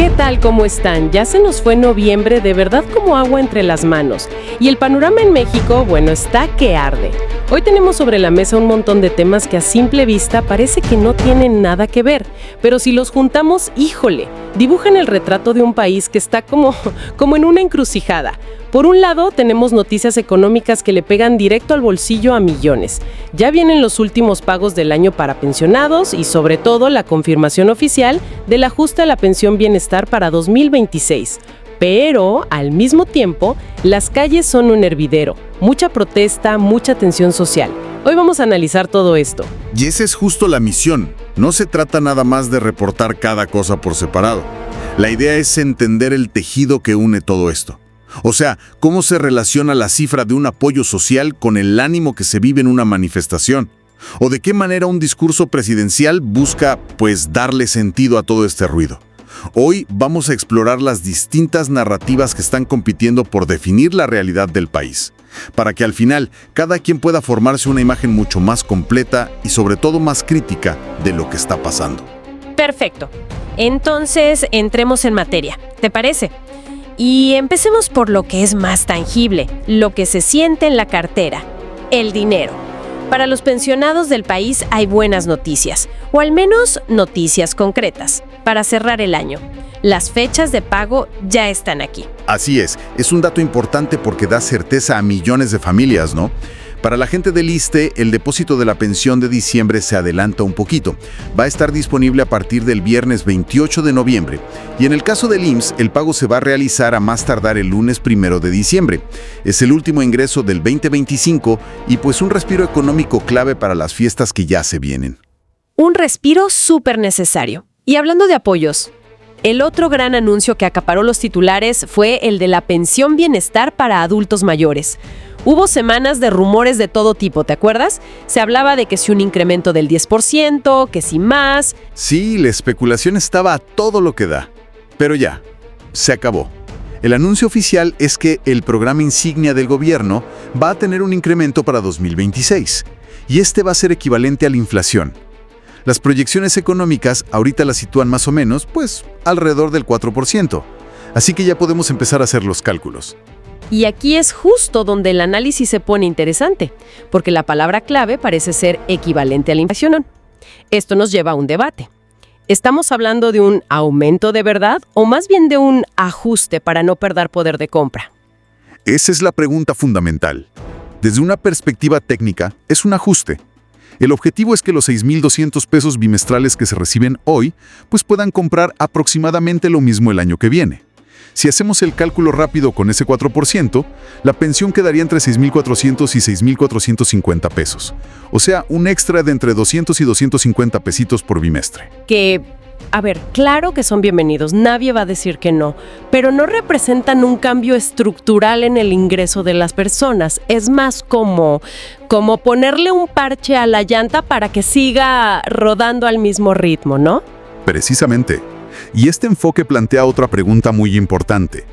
¿Qué tal? ¿Cómo están? Ya se nos fue noviembre, de verdad como agua entre las manos. Y el panorama en México, bueno, está que arde. Hoy tenemos sobre la mesa un montón de temas que a simple vista parece que no tienen nada que ver. Pero si los juntamos, híjole, dibujan el retrato de un país que está como en una encrucijada. Por un lado, tenemos noticias económicas que le pegan directo al bolsillo a millones. Ya vienen los últimos pagos del año para pensionados y sobre todo la confirmación oficial del ajuste a la pensión bienestar para 2026. Pero, al mismo tiempo, las calles son un hervidero. Mucha protesta, mucha tensión social. Hoy vamos a analizar todo esto. Y esa es justo la misión. No se trata nada más de reportar cada cosa por separado. La idea es entender el tejido que une todo esto. O sea, cómo se relaciona la cifra de un apoyo social con el ánimo que se vive en una manifestación. O de qué manera un discurso presidencial busca, darle sentido a todo este ruido. Hoy vamos a explorar las distintas narrativas que están compitiendo por definir la realidad del país, para que al final cada quien pueda formarse una imagen mucho más completa y sobre todo más crítica de lo que está pasando. Perfecto. Entonces, entremos en materia. ¿Te parece? Y empecemos por lo que es más tangible, lo que se siente en la cartera, el dinero. Para los pensionados del país hay buenas noticias, o al menos noticias concretas, para cerrar el año. Las fechas de pago ya están aquí. Así es un dato importante porque da certeza a millones de familias, ¿no? Para la gente del ISSSTE, el depósito de la pensión de diciembre se adelanta un poquito. Va a estar disponible a partir del viernes 28 de noviembre. Y en el caso del IMSS, el pago se va a realizar a más tardar el lunes 1 de diciembre. Es el último ingreso del 2025 y un respiro económico clave para las fiestas que ya se vienen. Un respiro súper necesario. Y hablando de apoyos, el otro gran anuncio que acaparó los titulares fue el de la pensión bienestar para adultos mayores. Hubo semanas de rumores de todo tipo, ¿te acuerdas? Se hablaba de que si un incremento del 10%, que si más. Sí, la especulación estaba a todo lo que da. Pero ya, se acabó. El anuncio oficial es que el programa insignia del gobierno va a tener un incremento para 2026. Y este va a ser equivalente a la inflación. Las proyecciones económicas ahorita las sitúan más o menos, alrededor del 4%. Así que ya podemos empezar a hacer los cálculos. Y aquí es justo donde el análisis se pone interesante, porque la palabra clave parece ser equivalente a la inflación. Esto nos lleva a un debate. ¿Estamos hablando de un aumento de verdad o más bien de un ajuste para no perder poder de compra? Esa es la pregunta fundamental. Desde una perspectiva técnica, es un ajuste. El objetivo es que los 6,200 pesos bimestrales que se reciben hoy, puedan comprar aproximadamente lo mismo el año que viene. Si hacemos el cálculo rápido con ese 4%, la pensión quedaría entre 6,400 y 6,450 pesos. O sea, un extra de entre 200 y 250 pesitos por bimestre. Claro que son bienvenidos, nadie va a decir que no, pero no representan un cambio estructural en el ingreso de las personas. Es más como ponerle un parche a la llanta para que siga rodando al mismo ritmo, ¿no? Precisamente. Y este enfoque plantea otra pregunta muy importante.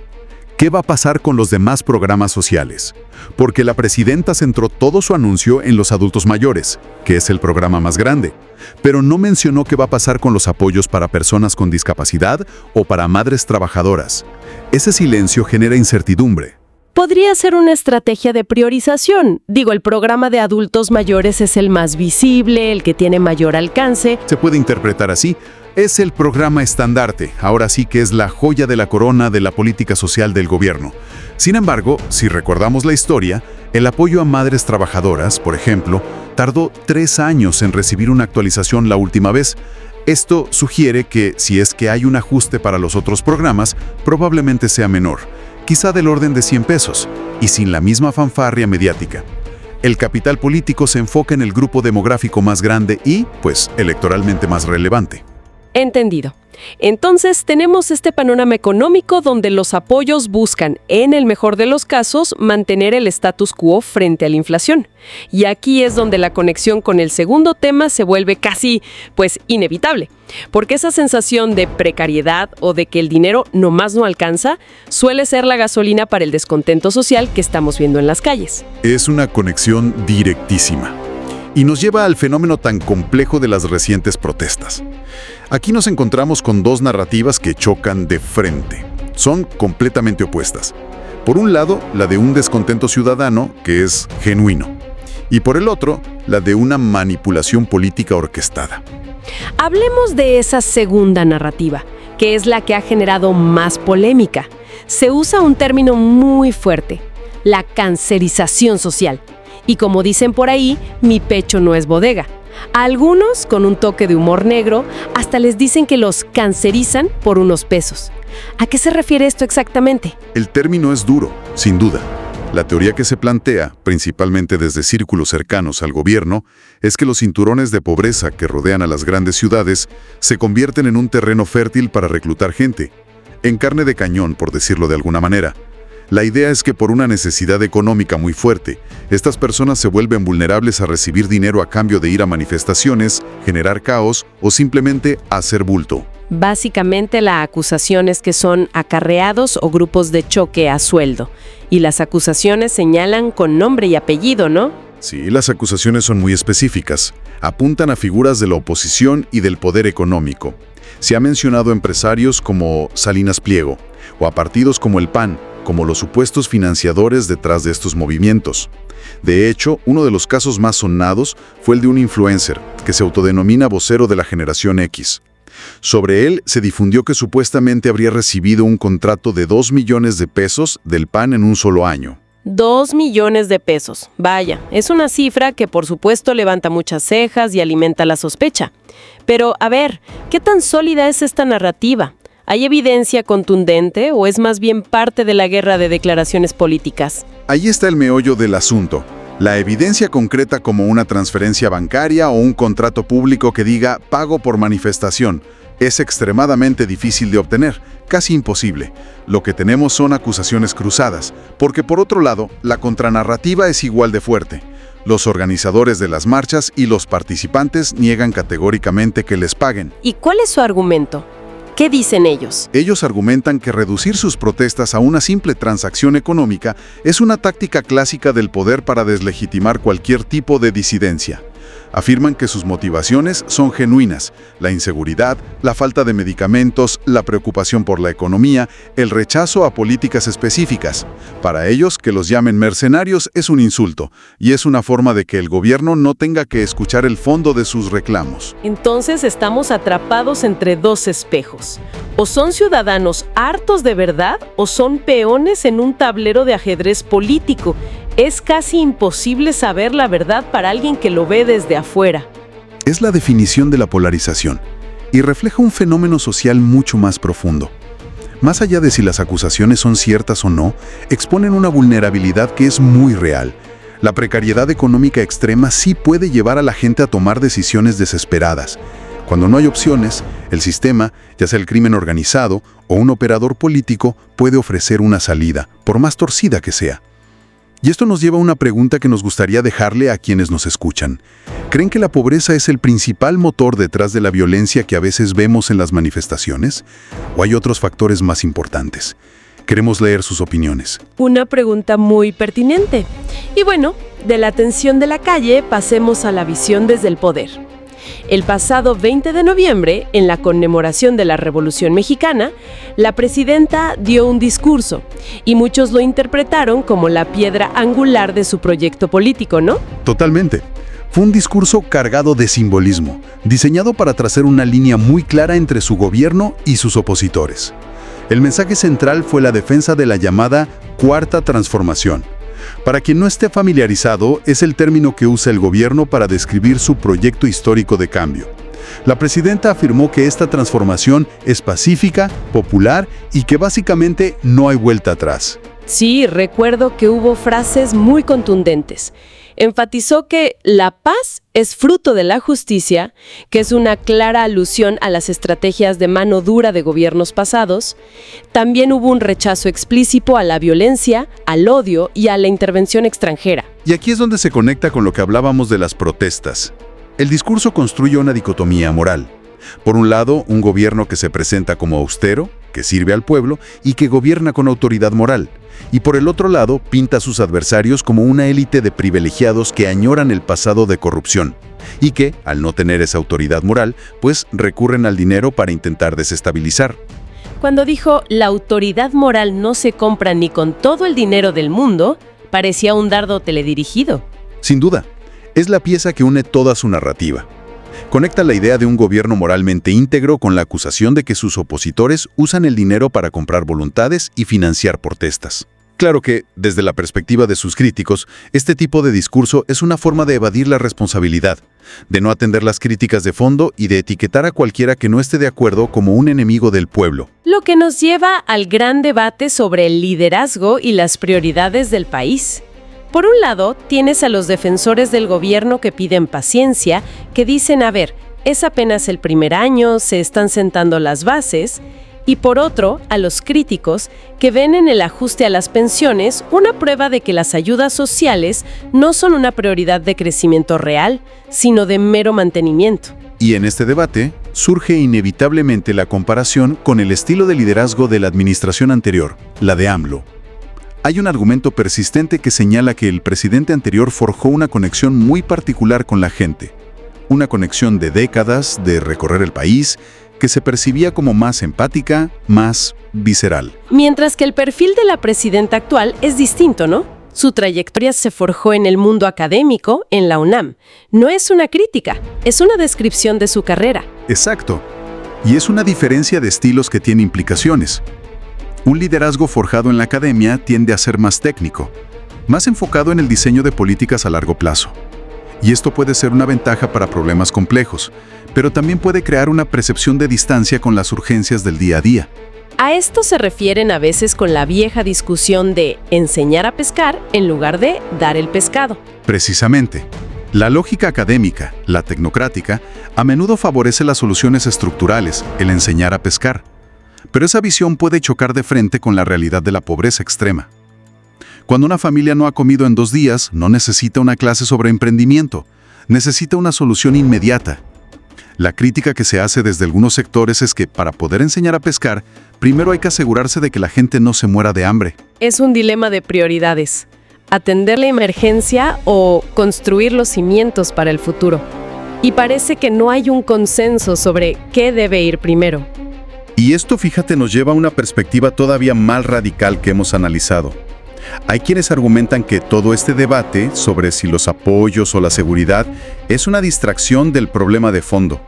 ¿Qué va a pasar con los demás programas sociales? Porque la presidenta centró todo su anuncio en los adultos mayores, que es el programa más grande, pero no mencionó qué va a pasar con los apoyos para personas con discapacidad o para madres trabajadoras. Ese silencio genera incertidumbre. Podría ser una estrategia de priorización. El programa de adultos mayores es el más visible, el que tiene mayor alcance. Se puede interpretar así. Es el programa estandarte, ahora sí que es la joya de la corona de la política social del gobierno. Sin embargo, si recordamos la historia, el apoyo a madres trabajadoras, por ejemplo, tardó 3 años en recibir una actualización la última vez. Esto sugiere que, si es que hay un ajuste para los otros programas, probablemente sea menor, quizá del orden de 100 pesos, y sin la misma fanfarria mediática. El capital político se enfoca en el grupo demográfico más grande y, electoralmente más relevante. Entendido. Entonces tenemos este panorama económico donde los apoyos buscan, en el mejor de los casos, mantener el status quo frente a la inflación. Y aquí es donde la conexión con el segundo tema se vuelve casi, inevitable. Porque esa sensación de precariedad o de que el dinero nomás no alcanza, suele ser la gasolina para el descontento social que estamos viendo en las calles. Es una conexión directísima. Y nos lleva al fenómeno tan complejo de las recientes protestas. Aquí nos encontramos con dos narrativas que chocan de frente. Son completamente opuestas. Por un lado, la de un descontento ciudadano que es genuino. Y por el otro, la de una manipulación política orquestada. Hablemos de esa segunda narrativa, que es la que ha generado más polémica. Se usa un término muy fuerte, la cancerización social. Y como dicen por ahí, mi pecho no es bodega. A algunos, con un toque de humor negro, hasta les dicen que los cancerizan por unos pesos. ¿A qué se refiere esto exactamente? El término es duro, sin duda. La teoría que se plantea, principalmente desde círculos cercanos al gobierno, es que los cinturones de pobreza que rodean a las grandes ciudades se convierten en un terreno fértil para reclutar gente, en carne de cañón, por decirlo de alguna manera. La idea es que por una necesidad económica muy fuerte, estas personas se vuelven vulnerables a recibir dinero a cambio de ir a manifestaciones, generar caos o simplemente hacer bulto. Básicamente la acusación es que son acarreados o grupos de choque a sueldo. Y las acusaciones señalan con nombre y apellido, ¿no? Sí, las acusaciones son muy específicas. Apuntan a figuras de la oposición y del poder económico. Se ha mencionado a empresarios como Salinas Pliego o a partidos como el PAN, como los supuestos financiadores detrás de estos movimientos. De hecho, uno de los casos más sonados fue el de un influencer que se autodenomina vocero de la generación X. Sobre él se difundió que supuestamente habría recibido un contrato de 2 millones de pesos del PAN en un solo año. 2 millones de pesos. Vaya, es una cifra que por supuesto levanta muchas cejas y alimenta la sospecha. Pero, a ver, ¿qué tan sólida es esta narrativa? ¿Hay evidencia contundente o es más bien parte de la guerra de declaraciones políticas? Ahí está el meollo del asunto. La evidencia concreta como una transferencia bancaria o un contrato público que diga pago por manifestación es extremadamente difícil de obtener, casi imposible. Lo que tenemos son acusaciones cruzadas, porque por otro lado, la contranarrativa es igual de fuerte. Los organizadores de las marchas y los participantes niegan categóricamente que les paguen. ¿Y cuál es su argumento? ¿Qué dicen ellos? Ellos argumentan que reducir sus protestas a una simple transacción económica es una táctica clásica del poder para deslegitimar cualquier tipo de disidencia. Afirman que sus motivaciones son genuinas: la inseguridad, la falta de medicamentos, la preocupación por la economía, el rechazo a políticas específicas. Para ellos, que los llamen mercenarios es un insulto, y es una forma de que el gobierno no tenga que escuchar el fondo de sus reclamos. Entonces estamos atrapados entre dos espejos. O son ciudadanos hartos de verdad, o son peones en un tablero de ajedrez político. Es casi imposible saber la verdad para alguien que lo ve desde afuera. Es la definición de la polarización y refleja un fenómeno social mucho más profundo. Más allá de si las acusaciones son ciertas o no, exponen una vulnerabilidad que es muy real. La precariedad económica extrema sí puede llevar a la gente a tomar decisiones desesperadas. Cuando no hay opciones, el sistema, ya sea el crimen organizado o un operador político, puede ofrecer una salida, por más torcida que sea. Y esto nos lleva a una pregunta que nos gustaría dejarle a quienes nos escuchan. ¿Creen que la pobreza es el principal motor detrás de la violencia que a veces vemos en las manifestaciones? ¿O hay otros factores más importantes? Queremos leer sus opiniones. Una pregunta muy pertinente. Y bueno, de la tensión de la calle pasemos a la visión desde el poder. El pasado 20 de noviembre, en la conmemoración de la Revolución Mexicana, la presidenta dio un discurso y muchos lo interpretaron como la piedra angular de su proyecto político, ¿no? Totalmente. Fue un discurso cargado de simbolismo, diseñado para trazar una línea muy clara entre su gobierno y sus opositores. El mensaje central fue la defensa de la llamada Cuarta Transformación. Para quien no esté familiarizado, es el término que usa el gobierno para describir su proyecto histórico de cambio. La presidenta afirmó que esta transformación es pacífica, popular y que básicamente no hay vuelta atrás. Sí, recuerdo que hubo frases muy contundentes. Enfatizó que la paz es fruto de la justicia, que es una clara alusión a las estrategias de mano dura de gobiernos pasados. También hubo un rechazo explícito a la violencia, al odio y a la intervención extranjera. Y aquí es donde se conecta con lo que hablábamos de las protestas. El discurso construye una dicotomía moral. Por un lado, un gobierno que se presenta como austero, que sirve al pueblo y que gobierna con autoridad moral. Y por el otro lado, pinta a sus adversarios como una élite de privilegiados que añoran el pasado de corrupción y que, al no tener esa autoridad moral, pues recurren al dinero para intentar desestabilizar. Cuando dijo la autoridad moral no se compra ni con todo el dinero del mundo, parecía un dardo teledirigido. Sin duda, es la pieza que une toda su narrativa. Conecta la idea de un gobierno moralmente íntegro con la acusación de que sus opositores usan el dinero para comprar voluntades y financiar protestas. Claro que, desde la perspectiva de sus críticos, este tipo de discurso es una forma de evadir la responsabilidad, de no atender las críticas de fondo y de etiquetar a cualquiera que no esté de acuerdo como un enemigo del pueblo. Lo que nos lleva al gran debate sobre el liderazgo y las prioridades del país. Por un lado, tienes a los defensores del gobierno que piden paciencia, que dicen, a ver, es apenas el primer año, se están sentando las bases, y por otro, a los críticos que ven en el ajuste a las pensiones una prueba de que las ayudas sociales no son una prioridad de crecimiento real, sino de mero mantenimiento. Y en este debate surge inevitablemente la comparación con el estilo de liderazgo de la administración anterior, la de AMLO. Hay un argumento persistente que señala que el presidente anterior forjó una conexión muy particular con la gente, una conexión de décadas de recorrer el país, que se percibía como más empática, más visceral. Mientras que el perfil de la presidenta actual es distinto, ¿no? Su trayectoria se forjó en el mundo académico, en la UNAM. No es una crítica, es una descripción de su carrera. Exacto. Y es una diferencia de estilos que tiene implicaciones. Un liderazgo forjado en la academia tiende a ser más técnico, más enfocado en el diseño de políticas a largo plazo. Y esto puede ser una ventaja para problemas complejos, pero también puede crear una percepción de distancia con las urgencias del día a día. A esto se refieren a veces con la vieja discusión de enseñar a pescar en lugar de dar el pescado. Precisamente. La lógica académica, la tecnocrática, a menudo favorece las soluciones estructurales, el enseñar a pescar. Pero esa visión puede chocar de frente con la realidad de la pobreza extrema. Cuando una familia no ha comido en 2 días, no necesita una clase sobre emprendimiento, necesita una solución inmediata. La crítica que se hace desde algunos sectores es que para poder enseñar a pescar, primero hay que asegurarse de que la gente no se muera de hambre. Es un dilema de prioridades: atender la emergencia o construir los cimientos para el futuro. Y parece que no hay un consenso sobre qué debe ir primero. Y esto, fíjate, nos lleva a una perspectiva todavía más radical que hemos analizado. Hay quienes argumentan que todo este debate sobre si los apoyos o la seguridad es una distracción del problema de fondo,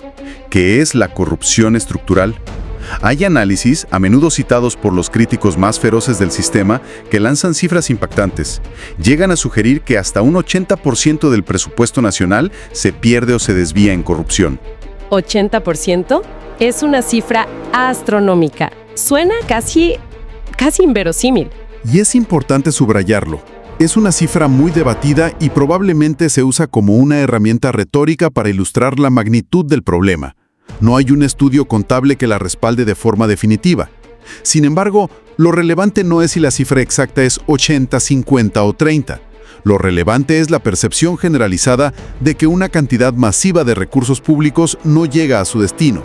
que es la corrupción estructural. Hay análisis, a menudo citados por los críticos más feroces del sistema, que lanzan cifras impactantes. Llegan a sugerir que hasta un 80% del presupuesto nacional se pierde o se desvía en corrupción. ¿80%? Es una cifra astronómica. Suena casi inverosímil. Y es importante subrayarlo. Es una cifra muy debatida y probablemente se usa como una herramienta retórica para ilustrar la magnitud del problema. No hay un estudio contable que la respalde de forma definitiva. Sin embargo, lo relevante no es si la cifra exacta es 80, 50 o 30. Lo relevante es la percepción generalizada de que una cantidad masiva de recursos públicos no llega a su destino.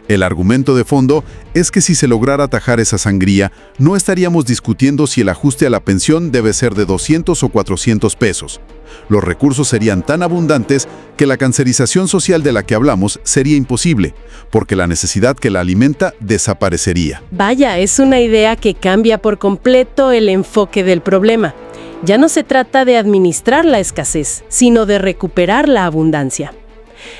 El argumento de fondo es que si se lograra atajar esa sangría, no estaríamos discutiendo si el ajuste a la pensión debe ser de 200 o 400 pesos. Los recursos serían tan abundantes que la cancerización social de la que hablamos sería imposible, porque la necesidad que la alimenta desaparecería. Vaya, es una idea que cambia por completo el enfoque del problema. Ya no se trata de administrar la escasez, sino de recuperar la abundancia.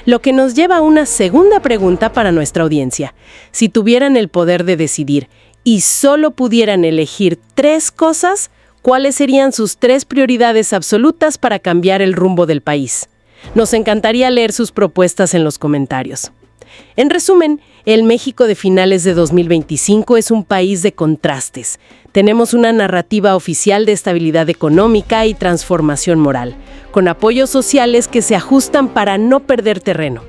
Lo que nos lleva a una segunda pregunta para nuestra audiencia. Si tuvieran el poder de decidir y solo pudieran elegir 3 cosas, ¿cuáles serían sus 3 prioridades absolutas para cambiar el rumbo del país? Nos encantaría leer sus propuestas en los comentarios. En resumen, el México de finales de 2025 es un país de contrastes. Tenemos una narrativa oficial de estabilidad económica y transformación moral, con apoyos sociales que se ajustan para no perder terreno.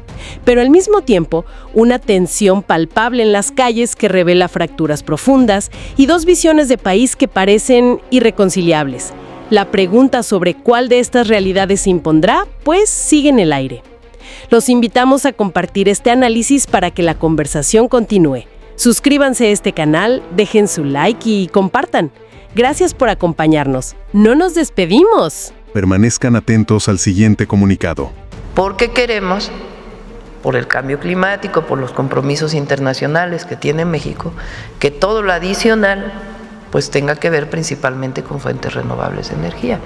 Pero al mismo tiempo, una tensión palpable en las calles que revela fracturas profundas y 2 visiones de país que parecen irreconciliables. La pregunta sobre cuál de estas realidades se impondrá, pues sigue en el aire. Los invitamos a compartir este análisis para que la conversación continúe. Suscríbanse a este canal, dejen su like y compartan. Gracias por acompañarnos. No nos despedimos. Permanezcan atentos al siguiente comunicado. Porque queremos, por el cambio climático, por los compromisos internacionales que tiene México, que todo lo adicional pues tenga que ver principalmente con fuentes renovables de energía.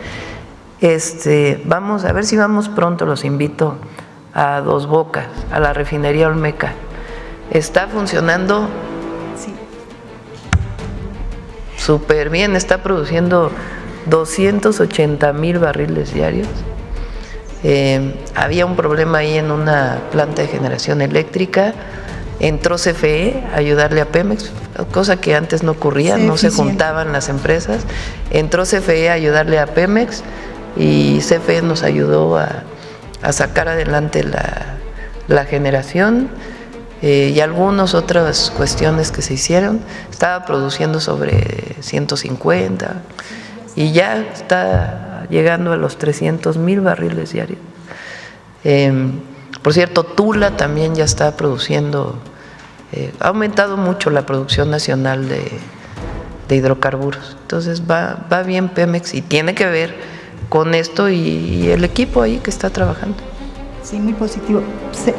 Vamos a ver si vamos pronto, los invito a Dos Bocas, a la refinería Olmeca. Está funcionando súper bien, está produciendo 280,000 barriles diarios. Había un problema ahí en una planta de generación eléctrica, entró CFE a ayudarle a Pemex, cosa que antes no ocurría, no se juntaban las empresas, entró CFE a ayudarle a Pemex y CFE nos ayudó a sacar adelante la generación y algunas otras cuestiones que se hicieron. Estaba produciendo sobre 150 y ya está llegando a los 300,000 barriles diarios. Por cierto, Tula también ya está produciendo, ha aumentado mucho la producción nacional de hidrocarburos. Entonces va bien Pemex y tiene que ver con esto y el equipo ahí que está trabajando. Sí, muy positivo.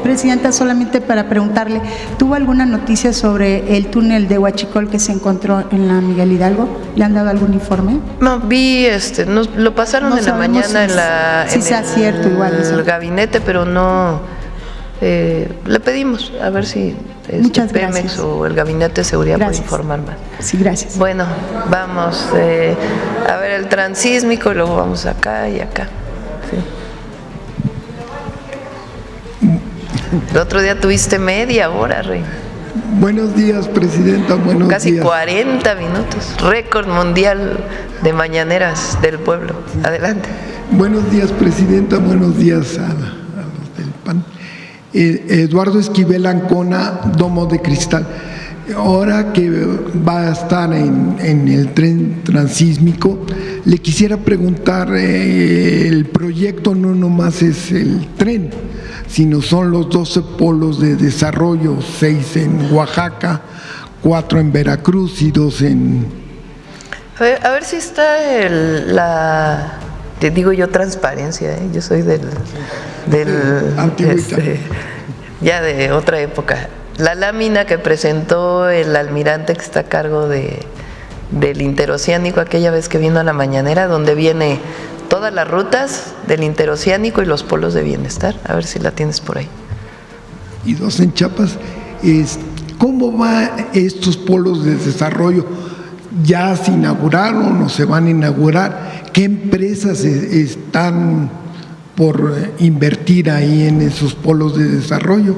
Presidenta, solamente para preguntarle, ¿tuvo alguna noticia sobre el túnel de Huachicol que se encontró en la Miguel Hidalgo? ¿Le han dado algún informe? No, vi, lo pasaron no en la mañana si sea cierto, igual el gabinete, pero no, le pedimos a ver si Pemex o el gabinete de seguridad puede informar más. Sí, gracias. Bueno, vamos a ver el transísmico y luego vamos acá y acá. Sí. El otro día tuviste media hora, Rey. Buenos días, Presidenta, buenos días. Casi 40 minutos, récord mundial de mañaneras del pueblo. Adelante. Buenos días, Presidenta, buenos días a los del PAN. Eduardo Esquivel Ancona, Domo de Cristal. Ahora que va a estar en el tren transísmico, le quisiera preguntar, el proyecto no nomás es el tren, sino son los 12 polos de desarrollo, 6 en Oaxaca, 4 en Veracruz y 2 en... A ver si está te digo yo transparencia, yo soy del ya de otra época. La lámina que presentó el almirante que está a cargo del interoceánico aquella vez que vino a la mañanera, donde viene todas las rutas del interoceánico y los polos de bienestar, a ver si la tienes por ahí. Y 2 en Chiapas. ¿Cómo van estos polos de desarrollo? ¿Ya se inauguraron o se van a inaugurar? ¿Qué empresas están por invertir ahí en esos polos de desarrollo?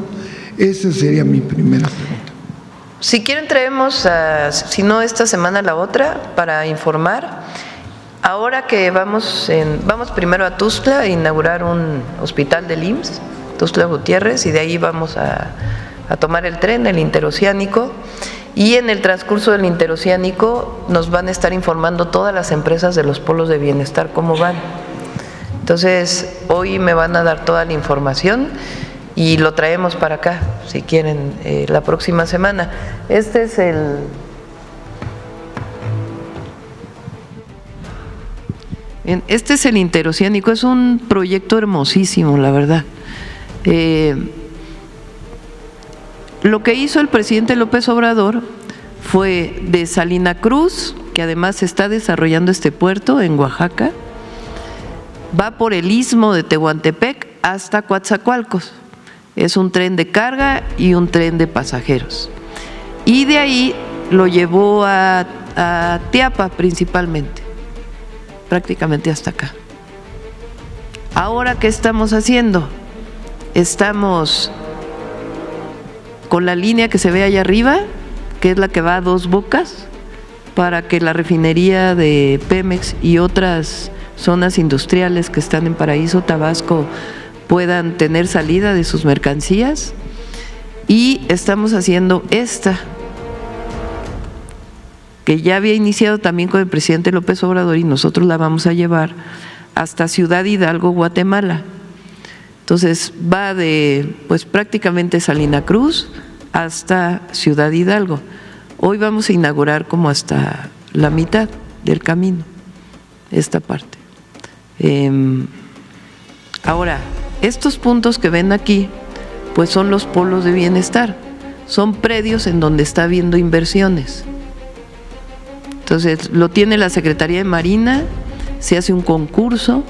Esa sería mi primera pregunta. Si quieren traemos, si no esta semana la otra, para informar. Ahora que vamos primero a Tuxtla a inaugurar un hospital del IMSS, Tuxtla Gutiérrez, y de ahí vamos a tomar el tren, el interoceánico, y en el transcurso del interoceánico nos van a estar informando todas las empresas de los polos de bienestar cómo van. Entonces, hoy me van a dar toda la información y lo traemos para acá, si quieren, la próxima semana. Este es el interoceánico, es un proyecto hermosísimo, la verdad. Lo que hizo el presidente López Obrador fue de Salina Cruz, que además se está desarrollando este puerto en Oaxaca, va por el istmo de Tehuantepec hasta Coatzacoalcos. Es un tren de carga y un tren de pasajeros. Y de ahí lo llevó a Teapa principalmente, prácticamente hasta acá. Ahora, ¿qué estamos haciendo? Estamos con la línea que se ve allá arriba, que es la que va a Dos Bocas, para que la refinería de Pemex y otras zonas industriales que están en Paraíso, Tabasco, puedan tener salida de sus mercancías. Y estamos haciendo esta, que ya había iniciado también con el presidente López Obrador, y nosotros la vamos a llevar hasta Ciudad Hidalgo, Guatemala. Entonces va de prácticamente Salina Cruz hasta Ciudad Hidalgo. Hoy vamos a inaugurar como hasta la mitad del camino, esta parte. Ahora, estos puntos que ven aquí, pues son los polos de bienestar, son predios en donde está habiendo inversiones. Entonces, lo tiene la Secretaría de Marina, se hace un concurso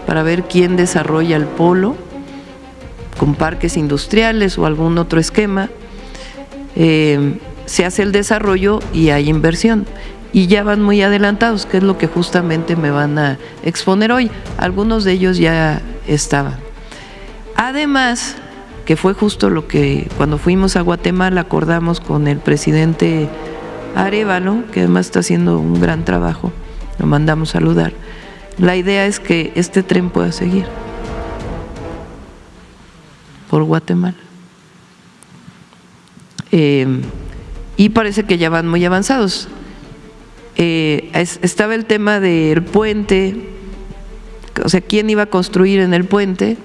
para ver quién desarrolla el polo, con parques industriales o algún otro esquema, se hace el desarrollo y hay inversión. Y ya van muy adelantados, que es lo que justamente me van a exponer hoy. Algunos de ellos ya estaban. Además, que fue justo lo que cuando fuimos a Guatemala acordamos con el presidente Arévalo, que además está haciendo un gran trabajo, lo mandamos saludar. La idea es que este tren pueda seguir por Guatemala. Y parece que ya van muy avanzados. Estaba el tema del puente, o sea, quién iba a construir en el puente,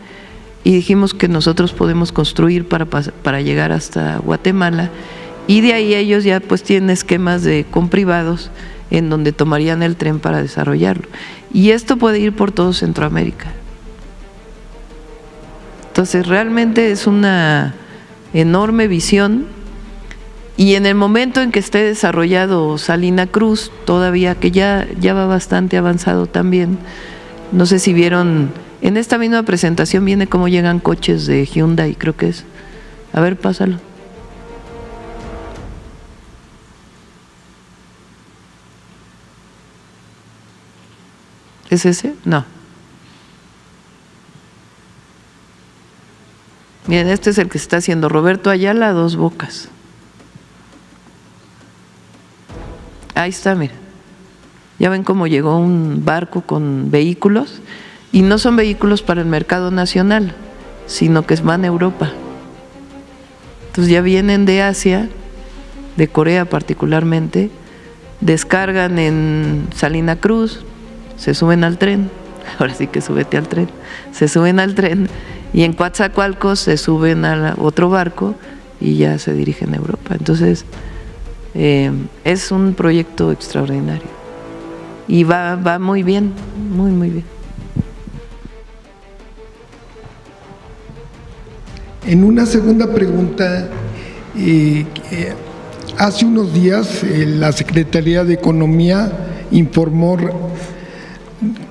y dijimos que nosotros podemos construir para llegar hasta Guatemala, y de ahí ellos ya pues tienen esquemas con privados en donde tomarían el tren para desarrollarlo. Y esto puede ir por todo Centroamérica. Entonces realmente es una enorme visión, y en el momento en que esté desarrollado Salina Cruz, todavía que ya va bastante avanzado también, no sé si vieron, en esta misma presentación viene cómo llegan coches de Hyundai, creo que es. A ver, pásalo. ¿Es ese? No. Miren, este es el que está haciendo Roberto Ayala, Dos Bocas. Ahí está, miren. Ya ven cómo llegó un barco con vehículos, y no son vehículos para el mercado nacional, sino que van a Europa. Entonces ya vienen de Asia, de Corea particularmente, descargan en Salina Cruz, se suben al tren, ahora sí que súbete al tren, se suben al tren, y en Coatzacoalcos se suben a otro barco y ya se dirigen a Europa. Entonces es un proyecto extraordinario y va muy bien, muy bien. En una segunda pregunta, hace unos días la Secretaría de Economía informó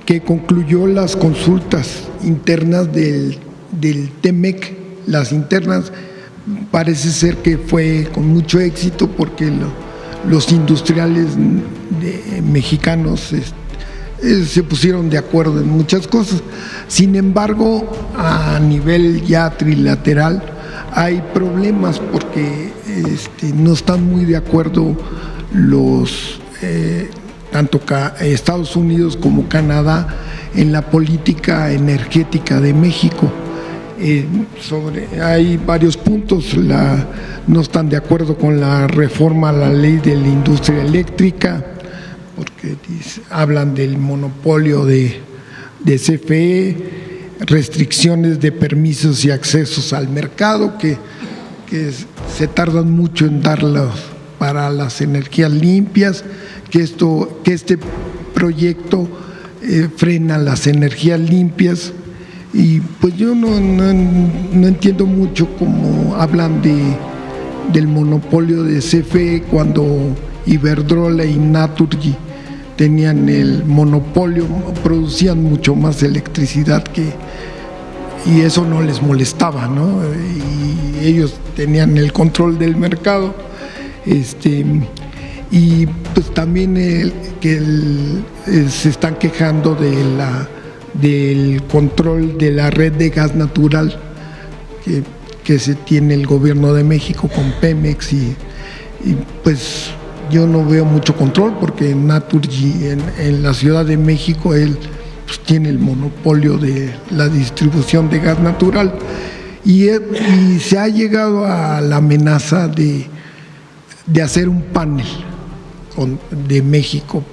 que concluyó las consultas internas del TEMEC, las internas. Parece ser que fue con mucho éxito porque los industriales mexicanos se pusieron de acuerdo en muchas cosas. Sin embargo, a nivel ya trilateral hay problemas porque no están muy de acuerdo tanto Estados Unidos como Canadá en la política energética de México. Hay varios puntos, no están de acuerdo con la reforma a la ley de la industria eléctrica, porque hablan del monopolio de CFE, restricciones de permisos y accesos al mercado, que se tardan mucho en darlos para las energías limpias, que este proyecto frena las energías limpias. Y pues yo no entiendo mucho cómo hablan del monopolio de CFE cuando Iberdrola y Naturgy tenían el monopolio, producían mucho más electricidad y eso no les molestaba, ¿no? Y ellos tenían el control del mercado. Y pues también se están quejando del control de la red de gas natural que se tiene el gobierno de México con Pemex y pues yo no veo mucho control porque Naturgy en la Ciudad de México él pues tiene el monopolio de la distribución de gas natural y se ha llegado a la amenaza de hacer un panel de México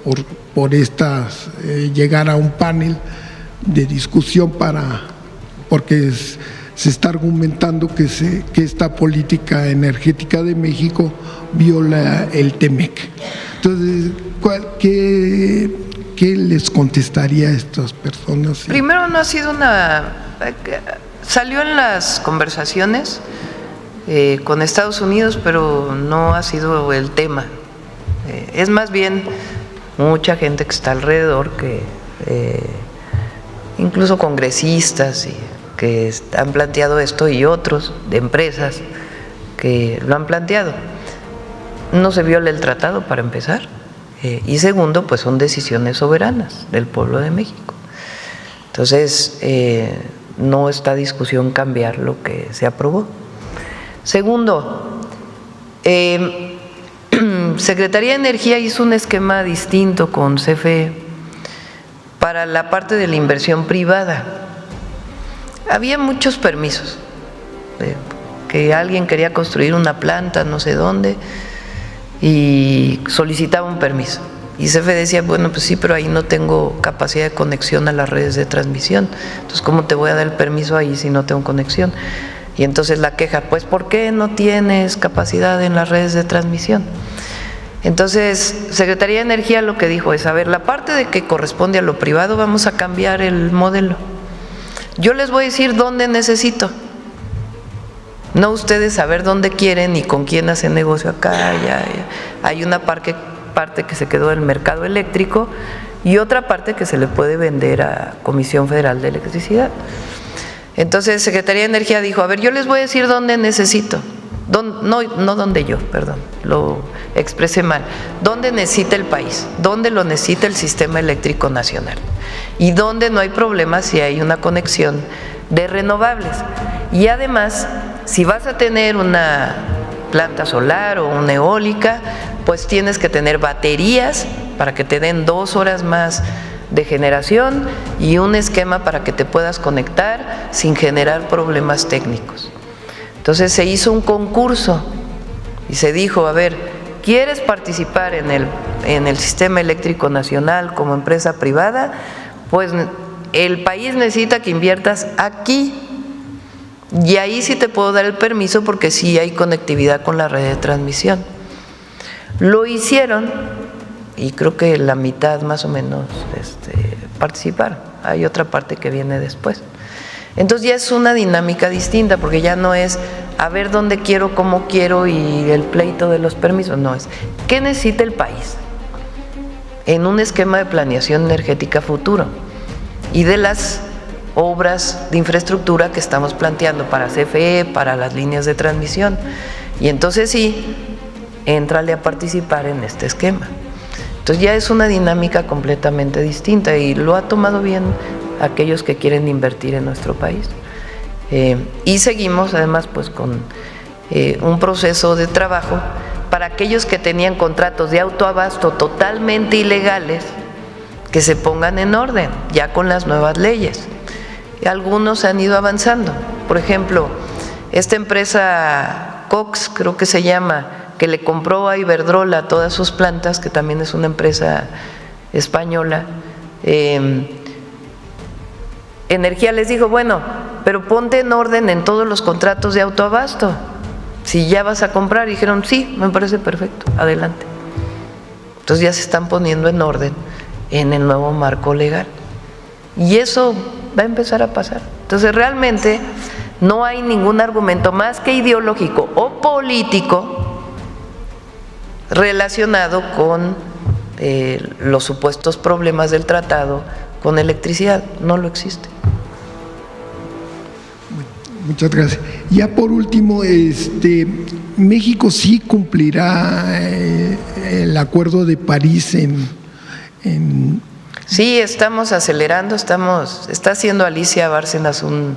por llegar a un panel de discusión porque se está argumentando que esta política energética de México viola el TEMEC. Entonces, ¿qué les contestaría a estas personas? Primero, no ha sido salió en las conversaciones con Estados Unidos, pero no ha sido el tema. Es más bien mucha gente que está alrededor, que incluso congresistas que han planteado esto, y otros de empresas que lo han planteado. No se viola el tratado, para empezar, y segundo, pues son decisiones soberanas del pueblo de México. Entonces, no está a discusión cambiar lo que se aprobó. Segundo, Secretaría de Energía hizo un esquema distinto con CFE para la parte de la inversión privada. Había muchos permisos, que alguien quería construir una planta no sé dónde y solicitaba un permiso. Y CFE decía, bueno, pues sí, pero ahí no tengo capacidad de conexión a las redes de transmisión. Entonces, ¿cómo te voy a dar el permiso ahí si no tengo conexión? Y entonces la queja, pues, ¿por qué no tienes capacidad en las redes de transmisión? Entonces, Secretaría de Energía lo que dijo es, a ver, la parte de que corresponde a lo privado, vamos a cambiar el modelo. Yo les voy a decir dónde necesito. No ustedes saber dónde quieren y con quién hacen negocio acá. Hay una parte que se quedó en el mercado eléctrico y otra parte que se le puede vender a Comisión Federal de Electricidad. Entonces, Secretaría de Energía dijo, a ver, yo les voy a decir dónde necesito. No donde yo, perdón, lo expresé mal. ¿Dónde necesita el país? ¿Dónde lo necesita el sistema eléctrico nacional? Y dónde no hay problema si hay una conexión de renovables. Y además, si vas a tener una planta solar o una eólica, pues tienes que tener baterías para que te den 2 horas más de generación y un esquema para que te puedas conectar sin generar problemas técnicos. Entonces se hizo un concurso y se dijo, a ver, ¿quieres participar en el sistema eléctrico nacional como empresa privada? Pues el país necesita que inviertas aquí y ahí sí te puedo dar el permiso porque sí hay conectividad con la red de transmisión. Lo hicieron y creo que la mitad más o menos participaron. Hay otra parte que viene después. Entonces ya es una dinámica distinta porque ya no es a ver dónde quiero, cómo quiero y el pleito de los permisos, no, es ¿qué necesita el país en un esquema de planeación energética futuro? Y de las obras de infraestructura que estamos planteando para CFE, para las líneas de transmisión. Y entonces sí, éntrale a participar en este esquema. Entonces ya es una dinámica completamente distinta y lo ha tomado bien aquellos que quieren invertir en nuestro país. Y seguimos además pues con un proceso de trabajo para aquellos que tenían contratos de autoabasto totalmente ilegales, que se pongan en orden ya con las nuevas leyes. Algunos han ido avanzando. Por ejemplo, esta empresa Cox, creo que se llama, que le compró a Iberdrola todas sus plantas, que también es una empresa española, Energía les dijo, bueno, pero ponte en orden en todos los contratos de autoabasto. Si ya vas a comprar, dijeron, sí, me parece perfecto, adelante. Entonces ya se están poniendo en orden en el nuevo marco legal. Y eso va a empezar a pasar. Entonces realmente no hay ningún argumento más que ideológico o político relacionado con los supuestos problemas del tratado con electricidad. No lo existe. Muchas gracias. Ya por último, México sí cumplirá el Acuerdo de París en... Sí, estamos acelerando, está haciendo Alicia Bárcenas un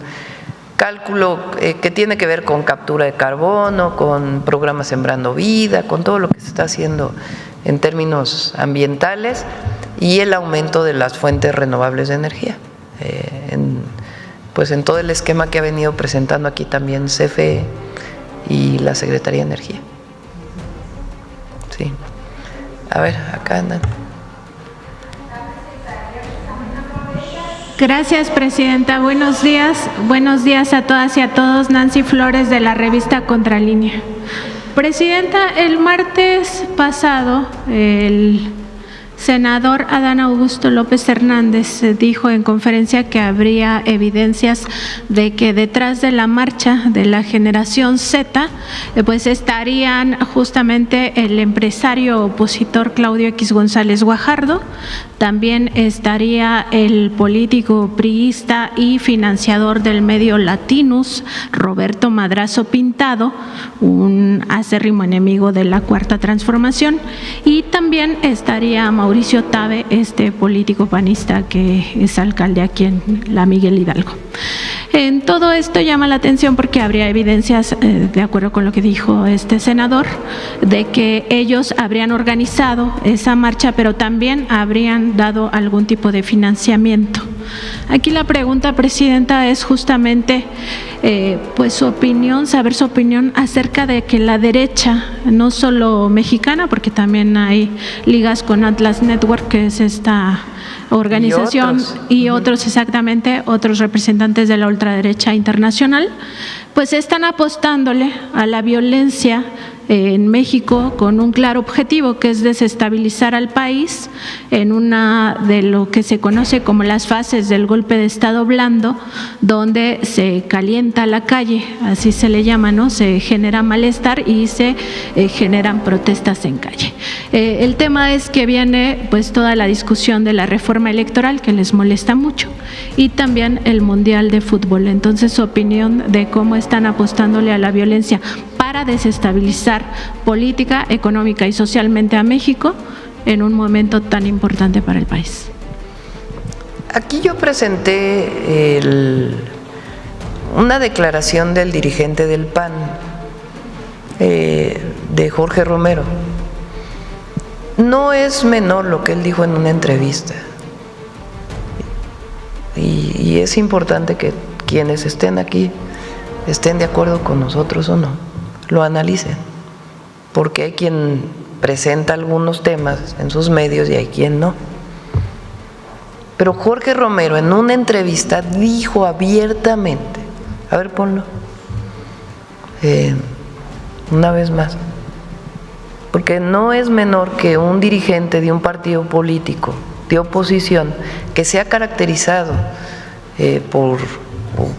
cálculo que tiene que ver con captura de carbono, con programa Sembrando Vida, con todo lo que se está haciendo en términos ambientales y el aumento de las fuentes renovables de energía. Pues en todo el esquema que ha venido presentando aquí también CFE y la Secretaría de Energía. Sí. A ver, acá andan. Gracias, presidenta. Buenos días a todas y a todos. Nancy Flores, de la revista Contralínea. Presidenta, el martes pasado, el senador Adán Augusto López Hernández dijo en conferencia que habría evidencias de que detrás de la marcha de la generación Z, pues estarían justamente el empresario opositor Claudio X González Guajardo, también estaría el político priista y financiador del medio Latinus, Roberto Madrazo Pintado, un acérrimo enemigo de la Cuarta Transformación, y también estaría Mauricio Tabe, este político panista que es alcalde aquí en la Miguel Hidalgo. En todo esto llama la atención porque habría evidencias, de acuerdo con lo que dijo este senador, de que ellos habrían organizado esa marcha, pero también habrían dado algún tipo de financiamiento. Aquí la pregunta, presidenta, es justamente pues su opinión, saber su opinión acerca de que la derecha, no solo mexicana, porque también hay ligas con Atlas Network, que es esta organización, y otros exactamente, otros representantes de la ultraderecha internacional, pues están apostándole a la violencia en México con un claro objetivo, que es desestabilizar al país en una de lo que se conoce como las fases del golpe de Estado blando, donde se calienta la calle, así se le llama, ¿no? Se genera malestar y se generan protestas en calle. El tema es que viene pues toda la discusión de la reforma electoral, que les molesta mucho, y también el Mundial de Fútbol. Entonces, su opinión de cómo están apostándole a la violencia para desestabilizar política, económica y socialmente a México en un momento tan importante para el país. Aquí yo presenté una declaración del dirigente del PAN, de Jorge Romero. No es menor lo que él dijo en una entrevista. Y es importante que quienes estén aquí estén de acuerdo con nosotros o no, lo analicen, porque hay quien presenta algunos temas en sus medios y hay quien no. Pero Jorge Romero en una entrevista dijo abiertamente, a ver, ponlo, una vez más, porque no es menor que un dirigente de un partido político de oposición que se ha caracterizado por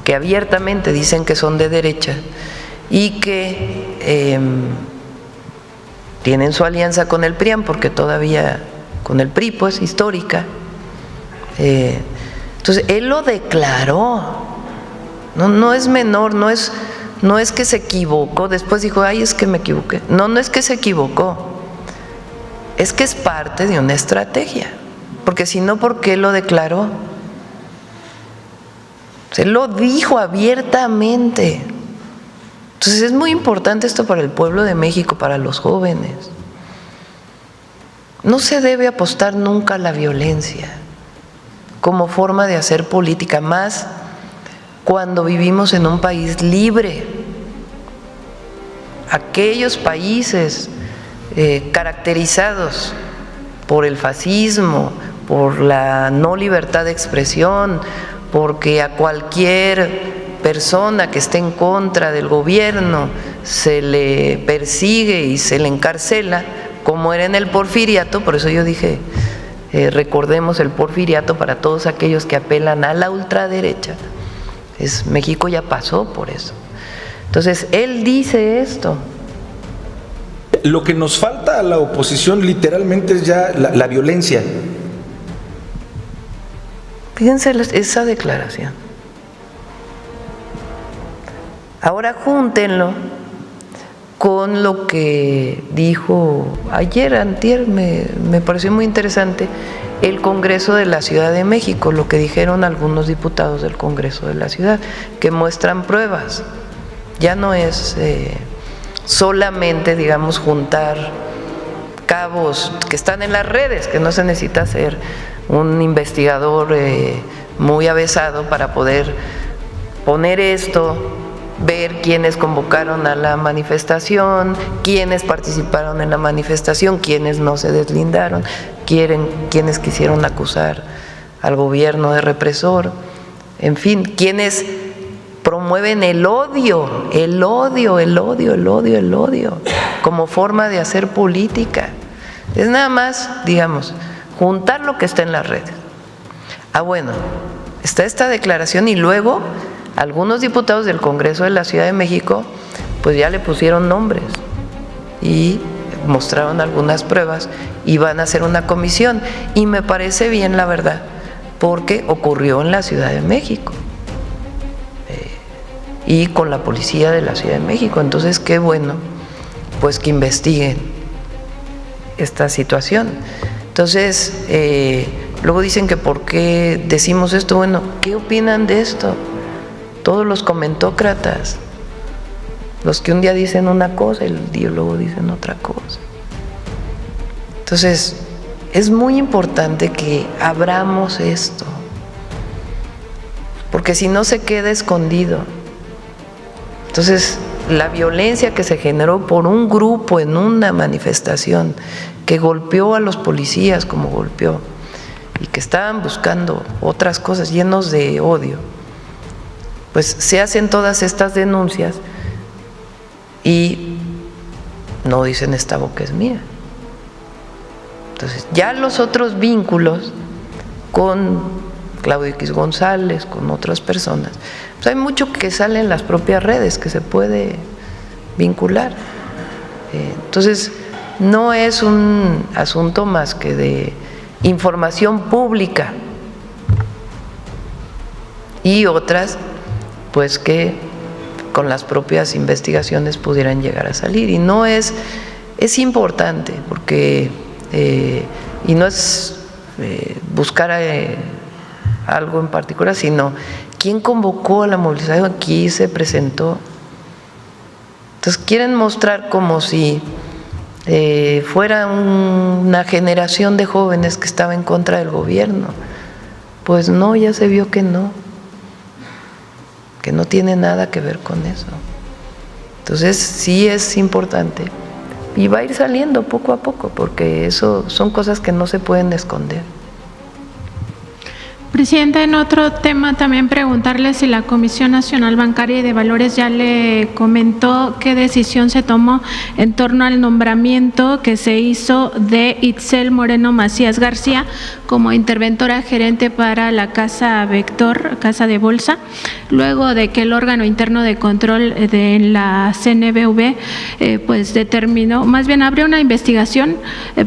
que abiertamente dicen que son de derecha y que tienen su alianza con el PRIAN, porque todavía con el PRI pues histórica. Entonces él lo declaró, no es menor, no es que se equivocó, después dijo, ay, es que me equivoqué. No es que se equivocó, es que es parte de una estrategia, porque si no, ¿por qué lo declaró? Se lo dijo abiertamente. Entonces es muy importante esto para el pueblo de México, para los jóvenes. No se debe apostar nunca a la violencia como forma de hacer política, más cuando vivimos en un país libre. Aquellos países caracterizados por el fascismo, por la no libertad de expresión, porque a cualquier persona que esté en contra del gobierno se le persigue y se le encarcela, como era en el porfiriato. Por eso yo dije, recordemos el porfiriato para todos aquellos que apelan a la ultraderecha. México ya pasó por eso. Entonces, él dice esto. Lo que nos falta a la oposición literalmente es ya la violencia. Fíjense esa declaración. Ahora júntenlo con lo que dijo ayer, antier, me pareció muy interesante, el Congreso de la Ciudad de México, lo que dijeron algunos diputados del Congreso de la Ciudad, que muestran pruebas. Ya no es solamente, digamos, juntar cabos que están en las redes, que no se necesita ser un investigador muy avesado para poder poner esto, ver quiénes convocaron a la manifestación, quiénes participaron en la manifestación, quiénes no se deslindaron, quiénes quisieron acusar al gobierno de represor, en fin, quienes promueven el odio como forma de hacer política. Es nada más, digamos, juntar lo que está en las redes. Bueno, está esta declaración y luego algunos diputados del Congreso de la Ciudad de México pues ya le pusieron nombres y mostraron algunas pruebas y van a hacer una comisión. Y me parece bien, la verdad, porque ocurrió en la Ciudad de México y con la policía de la Ciudad de México. Entonces, qué bueno, pues que investiguen esta situación. Entonces, luego dicen que por qué decimos esto. Bueno, ¿qué opinan de esto? Todos los comentócratas, los que un día dicen una cosa y el día luego dicen otra cosa. Entonces, es muy importante que abramos esto, porque si no se queda escondido. Entonces, la violencia que se generó por un grupo en una manifestación que golpeó a los policías como golpeó y que estaban buscando otras cosas llenos de odio, pues se hacen todas estas denuncias y no dicen esta boca es mía. Entonces, ya los otros vínculos con Claudio X González, con otras personas, pues hay mucho que sale en las propias redes que se puede vincular. Entonces, no es un asunto más que de información pública y otras, pues que con las propias investigaciones pudieran llegar a salir. Y no es importante porque, y no es buscar algo en particular, sino quién convocó a la movilización, aquí se presentó. Entonces quieren mostrar como si fuera una generación de jóvenes que estaba en contra del gobierno. Pues no, ya se vio que no tiene nada que ver con eso. Entonces sí es importante y va a ir saliendo poco a poco, porque eso son cosas que no se pueden esconder. Presidenta, en otro tema también preguntarle si la Comisión Nacional Bancaria y de Valores ya le comentó qué decisión se tomó en torno al nombramiento que se hizo de Itzel Moreno Macías García como interventora gerente para la Casa Vector, Casa de Bolsa, luego de que el órgano interno de control de la CNBV pues determinó, más bien abrió una investigación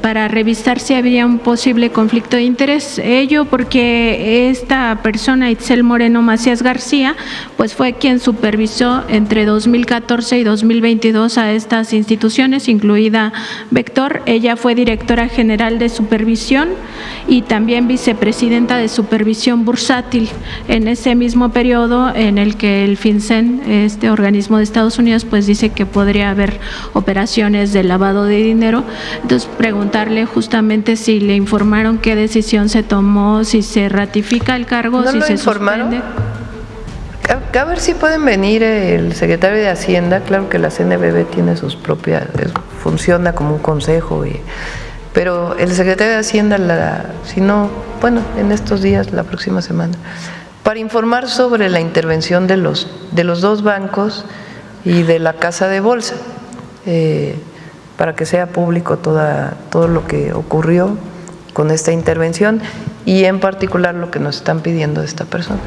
para revisar si había un posible conflicto de interés. Ello porque esta persona, Itzel Moreno Macías García, pues fue quien supervisó entre 2014 y 2022 a estas instituciones, incluida Vector. Ella fue directora general de supervisión y también vicepresidenta de supervisión bursátil en ese mismo periodo en el que el FinCEN, este organismo de Estados Unidos, pues dice que podría haber operaciones de lavado de dinero. Entonces, preguntarle justamente si le informaron qué decisión se tomó, si se ratificó el cargo, ¿no si lo se informaron? Suspende. A ver si pueden venir el secretario de Hacienda. Claro que la CNBV tiene sus propias, funciona como un consejo, pero el secretario de Hacienda, si no, bueno, en estos días, la próxima semana, para informar sobre la intervención de los dos bancos y de la Casa de Bolsa, para que sea público todo lo que ocurrió con esta intervención y en particular lo que nos están pidiendo de esta persona.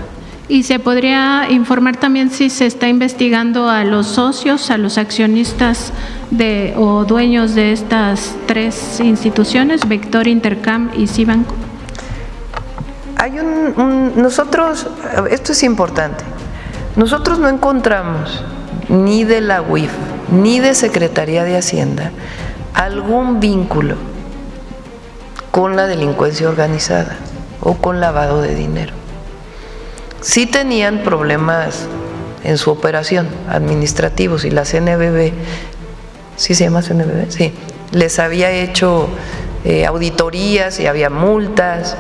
¿Y se podría informar también si se está investigando a los socios, a los accionistas o dueños de estas tres instituciones, Vector, Intercam y Cibanco? Hay nosotros, esto es importante, nosotros no encontramos ni de la UIF ni de Secretaría de Hacienda algún vínculo con la delincuencia organizada o con lavado de dinero. Sí tenían problemas en su operación, administrativos, y la CNBV, ¿sí se llama CNBV? Sí, les había hecho auditorías y había multas,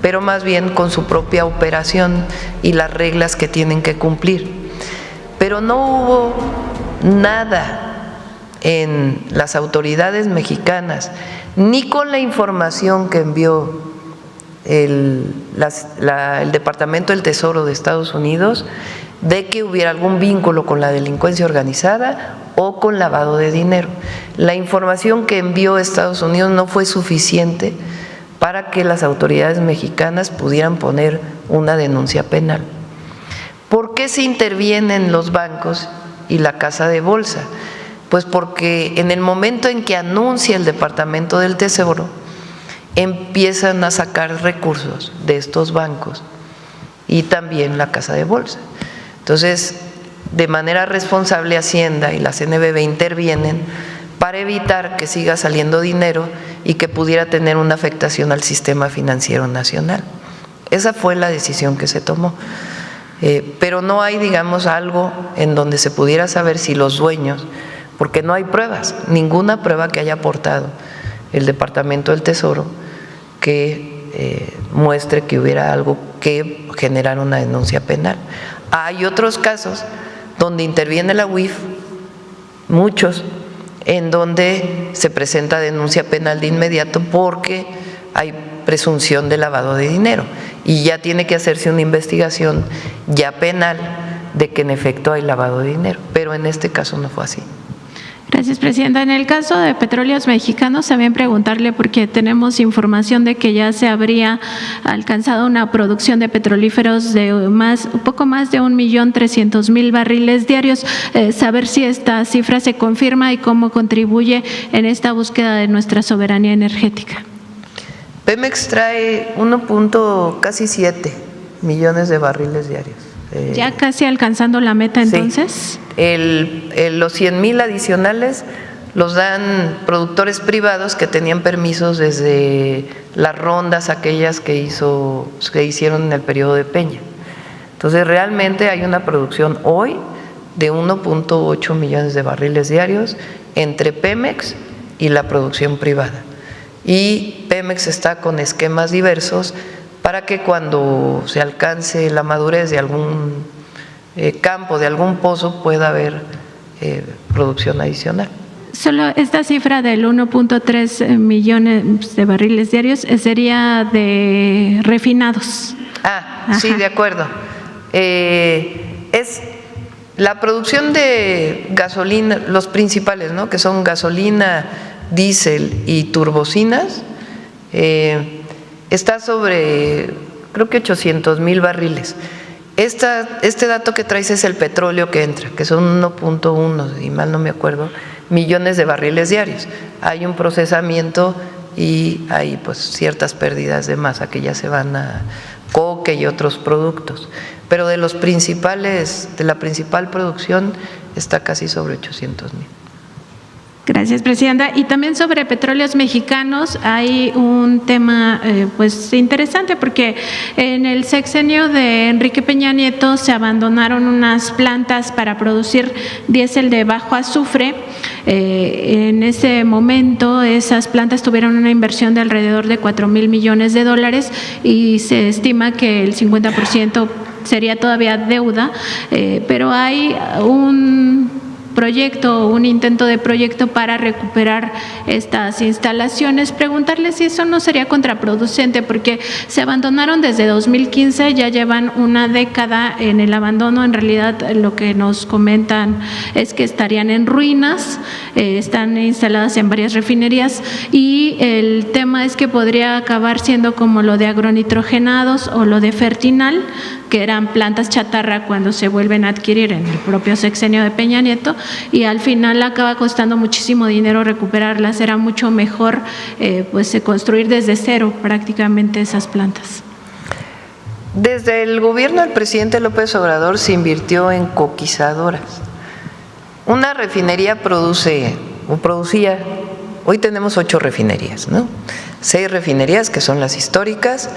pero más bien con su propia operación y las reglas que tienen que cumplir. Pero no hubo nada en las autoridades mexicanas, ni con la información que envió el Departamento del Tesoro de Estados Unidos de que hubiera algún vínculo con la delincuencia organizada o con lavado de dinero. La información que envió Estados Unidos no fue suficiente para que las autoridades mexicanas pudieran poner una denuncia penal. ¿Por qué se intervienen los bancos y la casa de bolsa? Pues porque en el momento en que anuncia el Departamento del Tesoro, empiezan a sacar recursos de estos bancos y también la casa de bolsa. Entonces, de manera responsable, Hacienda y la CNBV intervienen para evitar que siga saliendo dinero y que pudiera tener una afectación al sistema financiero nacional. Esa fue la decisión que se tomó. Pero no hay, digamos, algo en donde se pudiera saber si los dueños, porque no hay pruebas, ninguna prueba que haya aportado el Departamento del Tesoro que muestre que hubiera algo que generara una denuncia penal. Hay otros casos donde interviene la UIF, muchos, en donde se presenta denuncia penal de inmediato porque hay presunción de lavado de dinero y ya tiene que hacerse una investigación ya penal de que en efecto hay lavado de dinero, pero en este caso no fue así. Gracias, Presidenta. En el caso de Petróleos Mexicanos, también preguntarle, porque tenemos información de que ya se habría alcanzado una producción de petrolíferos de un poco más de 1.300.000 barriles diarios, saber si esta cifra se confirma y cómo contribuye en esta búsqueda de nuestra soberanía energética. Pemex trae 1.7 millones de barriles diarios. ¿Ya casi alcanzando la meta entonces? Sí. Los 100,000 adicionales los dan productores privados que tenían permisos desde las rondas aquellas que hicieron en el periodo de Peña. Entonces realmente hay una producción hoy de 1.8 millones de barriles diarios entre Pemex y la producción privada. Y Pemex está con esquemas diversos para que cuando se alcance la madurez de algún campo, de algún pozo, pueda haber producción adicional. Solo esta cifra del 1.3 millones de barriles diarios sería de refinados. Sí, de acuerdo. Es la producción de gasolina, los principales, ¿no?, que son gasolina, diésel y turbocinas, está sobre, creo que 800,000 barriles. Este dato que traes es el petróleo que entra, que son 1.1, si mal no me acuerdo, millones de barriles diarios. Hay un procesamiento y hay pues ciertas pérdidas de masa que ya se van a coque y otros productos. Pero de los principales, de la principal producción está casi sobre 800,000. Gracias, Presidenta. Y también sobre Petróleos Mexicanos hay un tema pues interesante, porque en el sexenio de Enrique Peña Nieto se abandonaron unas plantas para producir diésel de bajo azufre. En ese momento esas plantas tuvieron una inversión de alrededor de 4,000 millones de dólares y se estima que el 50% sería todavía deuda, pero hay un intento de proyecto para recuperar estas instalaciones. Preguntarle si eso no sería contraproducente, porque se abandonaron desde 2015, ya llevan una década en el abandono. En realidad lo que nos comentan es que estarían en ruinas, están instaladas en varias refinerías y el tema es que podría acabar siendo como lo de agronitrogenados o lo de Fertinal, que eran plantas chatarra cuando se vuelven a adquirir en el propio sexenio de Peña Nieto, y al final acaba costando muchísimo dinero recuperarlas. Era mucho mejor pues construir desde cero prácticamente esas plantas. Desde el gobierno del presidente López Obrador se invirtió en coquizadoras. Una refinería producía, hoy tenemos 8 refinerías, ¿no? 6 refinerías que son las históricas,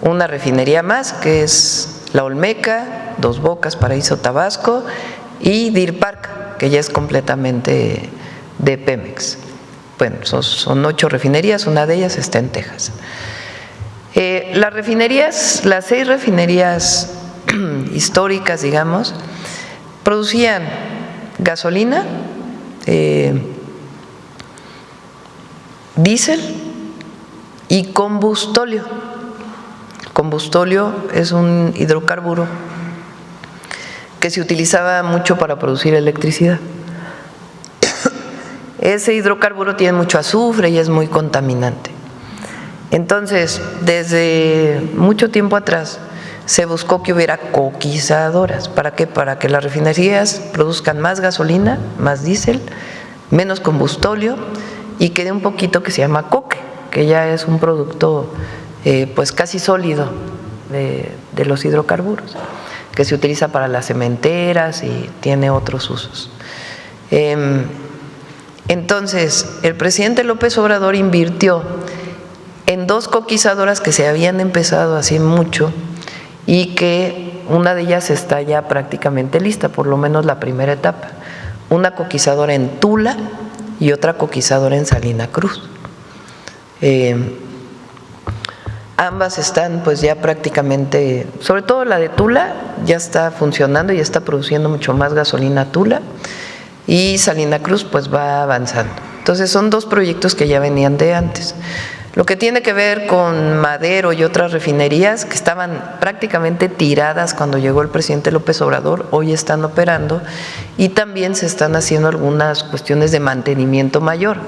una refinería más que es La Olmeca, Dos Bocas, Paraíso, Tabasco, y Deer Park, que ya es completamente de Pemex. Bueno, son 8 refinerías, una de ellas está en Texas. Las refinerías, las 6 refinerías históricas, digamos, producían gasolina, diésel y combustóleo. combustóleo es un hidrocarburo que se utilizaba mucho para producir electricidad. Ese hidrocarburo tiene mucho azufre y es muy contaminante. Entonces, desde mucho tiempo atrás se buscó que hubiera coquizadoras. ¿Para qué? Para que las refinerías produzcan más gasolina, más diésel, menos combustóleo y quede un poquito que se llama coque, que ya es un producto pues casi sólido de los hidrocarburos, que se utiliza para las cementeras y tiene otros usos. Entonces, el presidente López Obrador invirtió en 2 coquizadoras que se habían empezado hace mucho y que una de ellas está ya prácticamente lista, por lo menos la primera etapa. Una coquizadora en Tula y otra coquizadora en Salina Cruz. Ambas están pues ya prácticamente, sobre todo la de Tula ya está funcionando y está produciendo mucho más gasolina Tula, y Salina Cruz pues va avanzando. Entonces son 2 proyectos que ya venían de antes. Lo que tiene que ver con Madero y otras refinerías que estaban prácticamente tiradas cuando llegó el presidente López Obrador, hoy están operando y también se están haciendo algunas cuestiones de mantenimiento mayor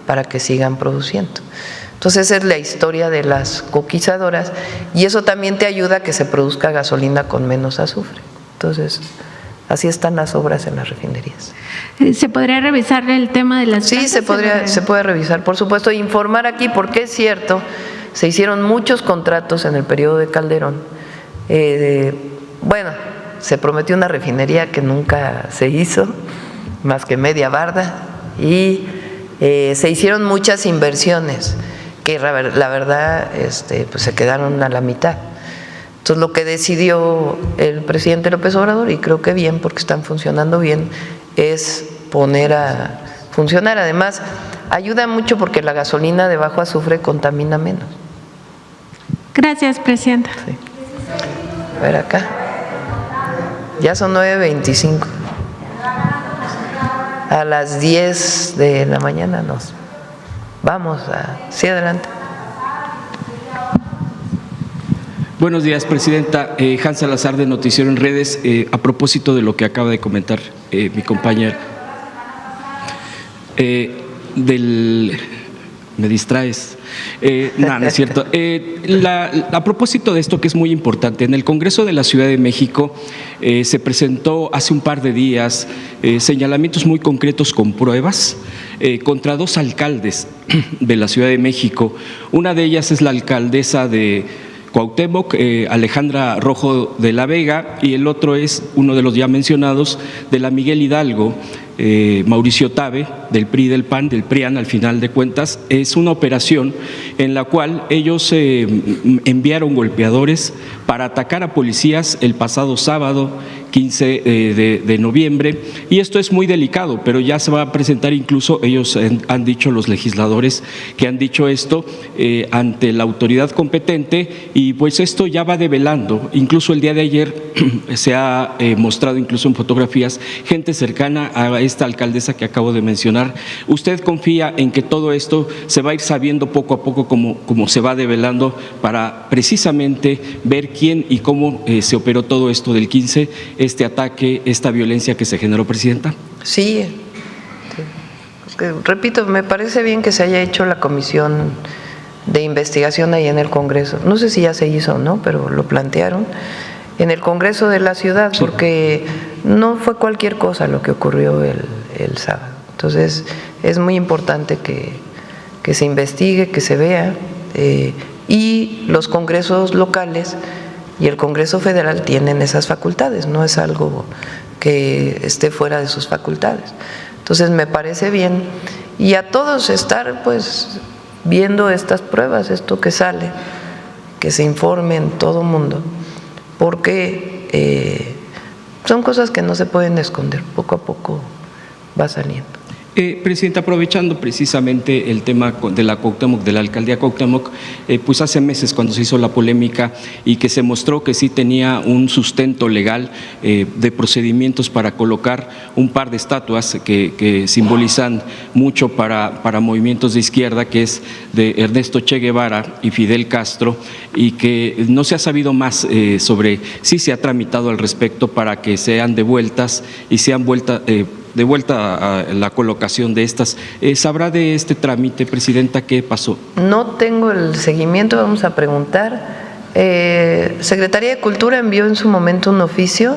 para que sigan produciendo. Entonces esa es la historia de las coquizadoras y eso también te ayuda a que se produzca gasolina con menos azufre. Entonces, así están las obras en las refinerías. ¿Se podría revisar el tema de las Sí, se puede revisar, por supuesto, informar aquí, porque es cierto, se hicieron muchos contratos en el periodo de Calderón. Bueno, se prometió una refinería que nunca se hizo, más que media barda, y se hicieron muchas inversiones que la verdad pues se quedaron a la mitad. Entonces lo que decidió el presidente López Obrador, y creo que bien porque están funcionando bien, es poner a funcionar. Además, ayuda mucho porque la gasolina de bajo azufre contamina menos. Gracias, presidenta. Sí. A ver acá. Ya son 9:25. A las 10 de la mañana nos vamos a… Sí, adelante. Buenos días, presidenta. Hans Salazar, de Noticiero en Redes. A propósito de lo que acaba de comentar mi compañera, me distraes. No es cierto. A propósito de esto, que es muy importante, en el Congreso de la Ciudad de México se presentó hace un par de días señalamientos muy concretos con pruebas contra 2 alcaldes de la Ciudad de México. Una de ellas es la alcaldesa de Cuauhtémoc, Alejandra Rojo de la Vega, y el otro es uno de los ya mencionados de la Miguel Hidalgo, Mauricio Tabe, del PRI, del PAN, del PRIAN al final de cuentas. Es una operación en la cual ellos enviaron golpeadores para atacar a policías el pasado sábado 15 de noviembre, y esto es muy delicado, pero ya se va a presentar, incluso ellos han dicho, los legisladores que han dicho esto ante la autoridad competente, y pues esto ya va develando. Incluso el día de ayer se ha mostrado, incluso en fotografías, gente cercana a esta alcaldesa que acabo de mencionar. ¿Usted confía en que todo esto se va a ir sabiendo poco a poco como se va develando, para precisamente ver quién y cómo se operó todo esto del 15, este ataque, esta violencia que se generó, presidenta? Sí, repito, me parece bien que se haya hecho la comisión de investigación ahí en el Congreso. No sé si ya se hizo o no, pero lo plantearon en el Congreso de la ciudad, porque no fue cualquier cosa lo que ocurrió el sábado. Entonces es muy importante que se investigue, que se vea, y los congresos locales y el Congreso Federal tienen esas facultades, no es algo que esté fuera de sus facultades. Entonces me parece bien, y a todos estar pues viendo estas pruebas, esto que sale, que se informe en todo mundo, porque son cosas que no se pueden esconder, poco a poco va saliendo. Presidenta, aprovechando precisamente el tema de la Cuauhtémoc, de la alcaldía Cuauhtémoc, pues hace meses cuando se hizo la polémica y que se mostró que sí tenía un sustento legal de procedimientos para colocar un par de estatuas que simbolizan mucho para movimientos de izquierda, que es de Ernesto Che Guevara y Fidel Castro, y que no se ha sabido más sobre si se ha tramitado al respecto para que sean devueltas y sean de vuelta a la colocación de estas. ¿Sabrá de este trámite, Presidenta, qué pasó? No tengo el seguimiento, vamos a preguntar. Secretaría de Cultura envió en su momento un oficio,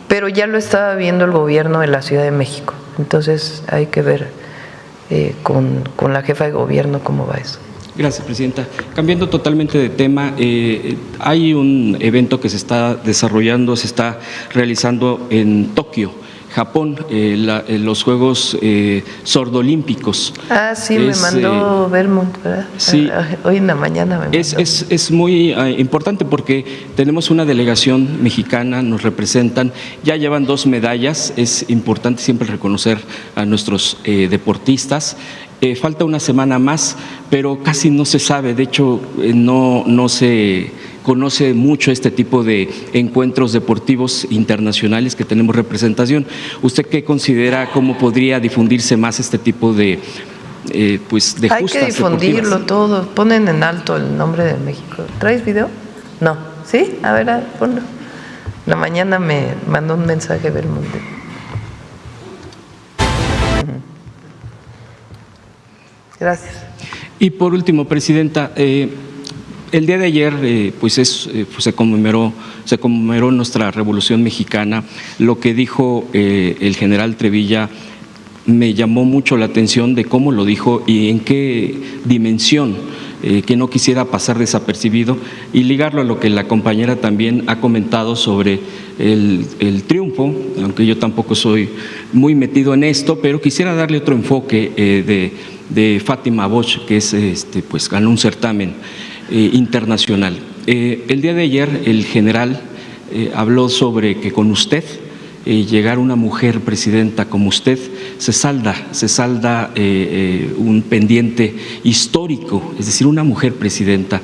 pero ya lo estaba viendo el gobierno de la Ciudad de México. Entonces hay que ver con la jefa de gobierno cómo va eso. Gracias, Presidenta. Cambiando totalmente de tema, hay un evento que se está desarrollando, se está realizando en Tokio, Japón, los Juegos Sordolímpicos. Ah, sí, me mandó Belmont, ¿verdad? Sí. Hoy en la mañana me mandó. Es muy importante porque tenemos una delegación mexicana, nos representan, ya llevan 2 medallas, es importante siempre reconocer a nuestros deportistas. Falta una semana más, pero casi no se sabe, de hecho no se conoce mucho este tipo de encuentros deportivos internacionales que tenemos representación. ¿Usted qué considera, cómo podría difundirse más este tipo de justas deportivas? Hay que difundirlo todo, ponen en alto el nombre de México. ¿Traes video? No, ¿sí? A ver, ponlo. La mañana me mandó un mensaje Belmonte. Gracias. Y por último, Presidenta, el día de ayer se conmemoró nuestra Revolución Mexicana. Lo que dijo el general Trevilla me llamó mucho la atención de cómo lo dijo y en qué dimensión, que no quisiera pasar desapercibido, y ligarlo a lo que la compañera también ha comentado sobre el triunfo, aunque yo tampoco soy muy metido en esto, pero quisiera darle otro enfoque de Fátima Bosch, que ganó un certamen internacional. El día de ayer el general habló sobre que con usted, llegar una mujer presidenta como usted, se salda un pendiente histórico, es decir, una mujer presidenta.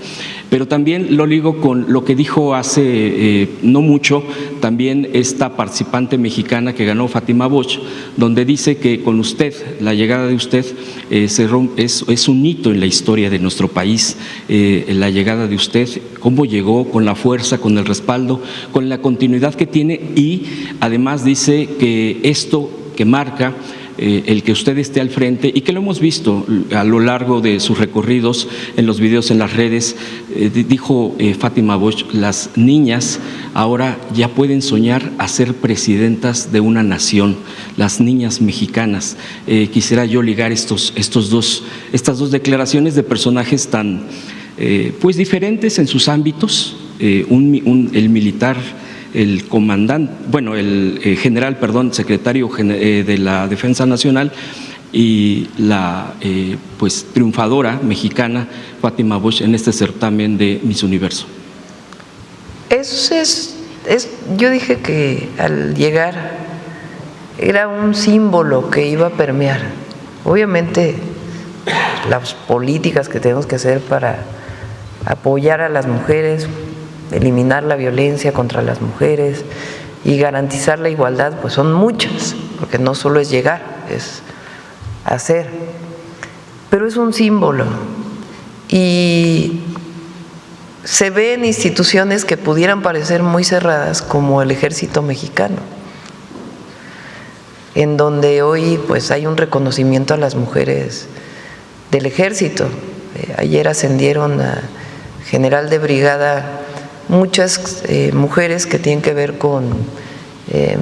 Pero también lo ligo con lo que dijo hace no mucho también esta participante mexicana que ganó, Fátima Bosch, donde dice que con usted, la llegada de usted, es un hito en la historia de nuestro país, la llegada de usted, cómo llegó, con la fuerza, con el respaldo, con la continuidad que tiene, y además dice que esto que marca el que usted esté al frente, y que lo hemos visto a lo largo de sus recorridos en los videos en las redes, dijo Fátima Bosch, las niñas ahora ya pueden soñar a ser presidentas de una nación, las niñas mexicanas. Quisiera yo ligar estas dos declaraciones de personajes tan diferentes en sus ámbitos, el militar, el comandante, el general, secretario de la Defensa Nacional, y la triunfadora mexicana Fátima Bosch en este certamen de Miss Universo. Yo dije que al llegar era un símbolo que iba a permear. Obviamente las políticas que tenemos que hacer para apoyar a las mujeres, eliminar la violencia contra las mujeres y garantizar la igualdad, pues son muchas, porque no solo es llegar, es hacer. Pero es un símbolo y se ve en instituciones que pudieran parecer muy cerradas, como el Ejército Mexicano, en donde hoy pues hay un reconocimiento a las mujeres del Ejército. Ayer ascendieron a general de brigada muchas mujeres que tienen que ver con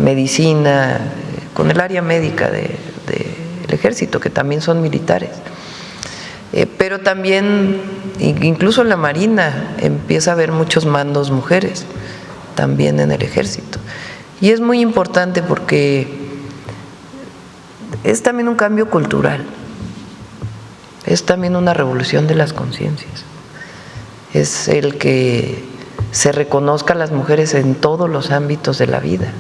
medicina, con el área médica del Ejército, que también son militares. Pero también, incluso en la Marina, empieza a haber muchos mandos mujeres, también en el Ejército. Y es muy importante porque es también un cambio cultural, es también una revolución de las conciencias, es el que se reconozca a las mujeres en todos los ámbitos de la vida,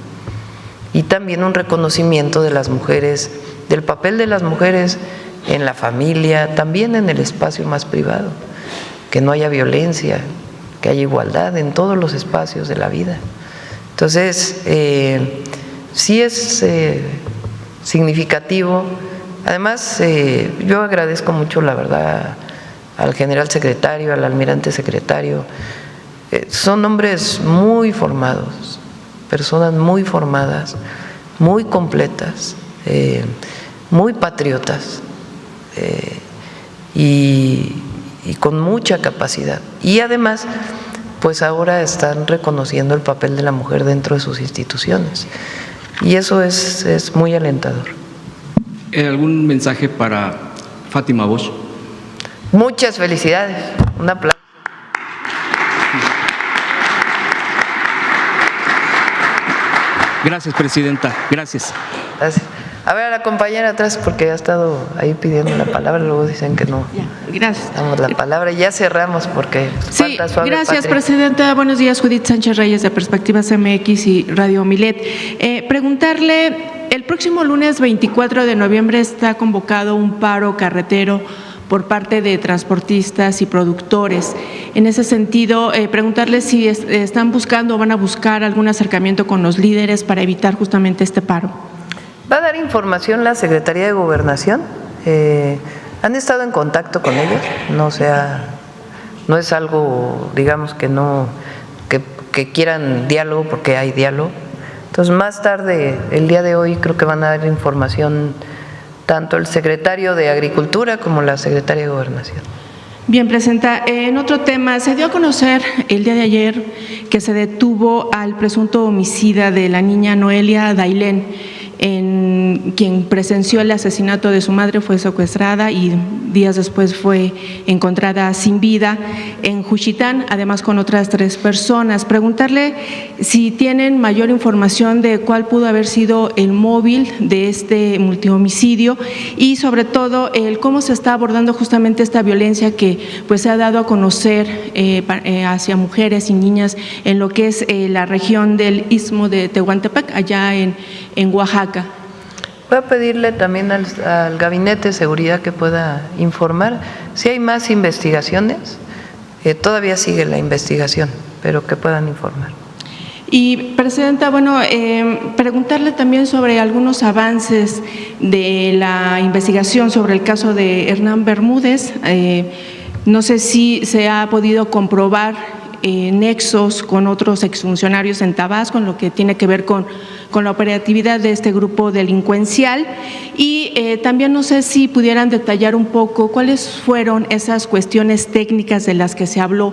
y también un reconocimiento de las mujeres del papel de las mujeres en la familia, también en el espacio más privado, que no haya violencia, que haya igualdad en todos los espacios de la vida. Entonces, sí es significativo. Además, yo agradezco mucho, la verdad, al general secretario, al almirante secretario. Son hombres muy formados, personas muy formadas, muy completas, muy patriotas y con mucha capacidad. Y además, pues ahora están reconociendo el papel de la mujer dentro de sus instituciones. Y eso es muy alentador. ¿Algún mensaje para Fátima Bosch? Muchas felicidades. Un aplauso. Gracias, presidenta. Gracias. Gracias. A ver a la compañera atrás, porque ha estado ahí pidiendo la palabra, luego dicen que no. Ya, gracias. Damos la palabra y ya cerramos porque sí, falta suave. Gracias, Patria. Presidenta. Buenos días, Judith Sánchez Reyes de Perspectivas MX y Radio Milet. Preguntarle, el próximo lunes 24 de noviembre está convocado un paro carretero por parte de transportistas y productores. En ese sentido, preguntarle si están buscando o van a buscar algún acercamiento con los líderes para evitar justamente este paro. Va a dar información la Secretaría de Gobernación. ¿Han estado en contacto con ellos? No es algo, digamos, que quieran diálogo, porque hay diálogo. Entonces, más tarde, el día de hoy, creo que van a dar información tanto el secretario de Agricultura como la secretaria de Gobernación. Bien, Presidenta. En otro tema, se dio a conocer el día de ayer que se detuvo al presunto homicida de la niña Noelia Dailén, quien presenció el asesinato de su madre, fue secuestrada y días después fue encontrada sin vida en Juchitán, además con otras 3 personas. Preguntarle si tienen mayor información de cuál pudo haber sido el móvil de este multihomicidio y sobre todo cómo se está abordando justamente esta violencia que pues se ha dado a conocer hacia mujeres y niñas en lo que es la región del Istmo de Tehuantepec, allá en Oaxaca. Voy a pedirle también al Gabinete de Seguridad que pueda informar. Si hay más investigaciones, todavía sigue la investigación, pero que puedan informar. Y, Presidenta, bueno, preguntarle también sobre algunos avances de la investigación sobre el caso de Hernán Bermúdez. No sé si se ha podido comprobar nexos con otros exfuncionarios en Tabasco, en lo que tiene que ver con la operatividad de este grupo delincuencial. Y también no sé si pudieran detallar un poco cuáles fueron esas cuestiones técnicas de las que se habló,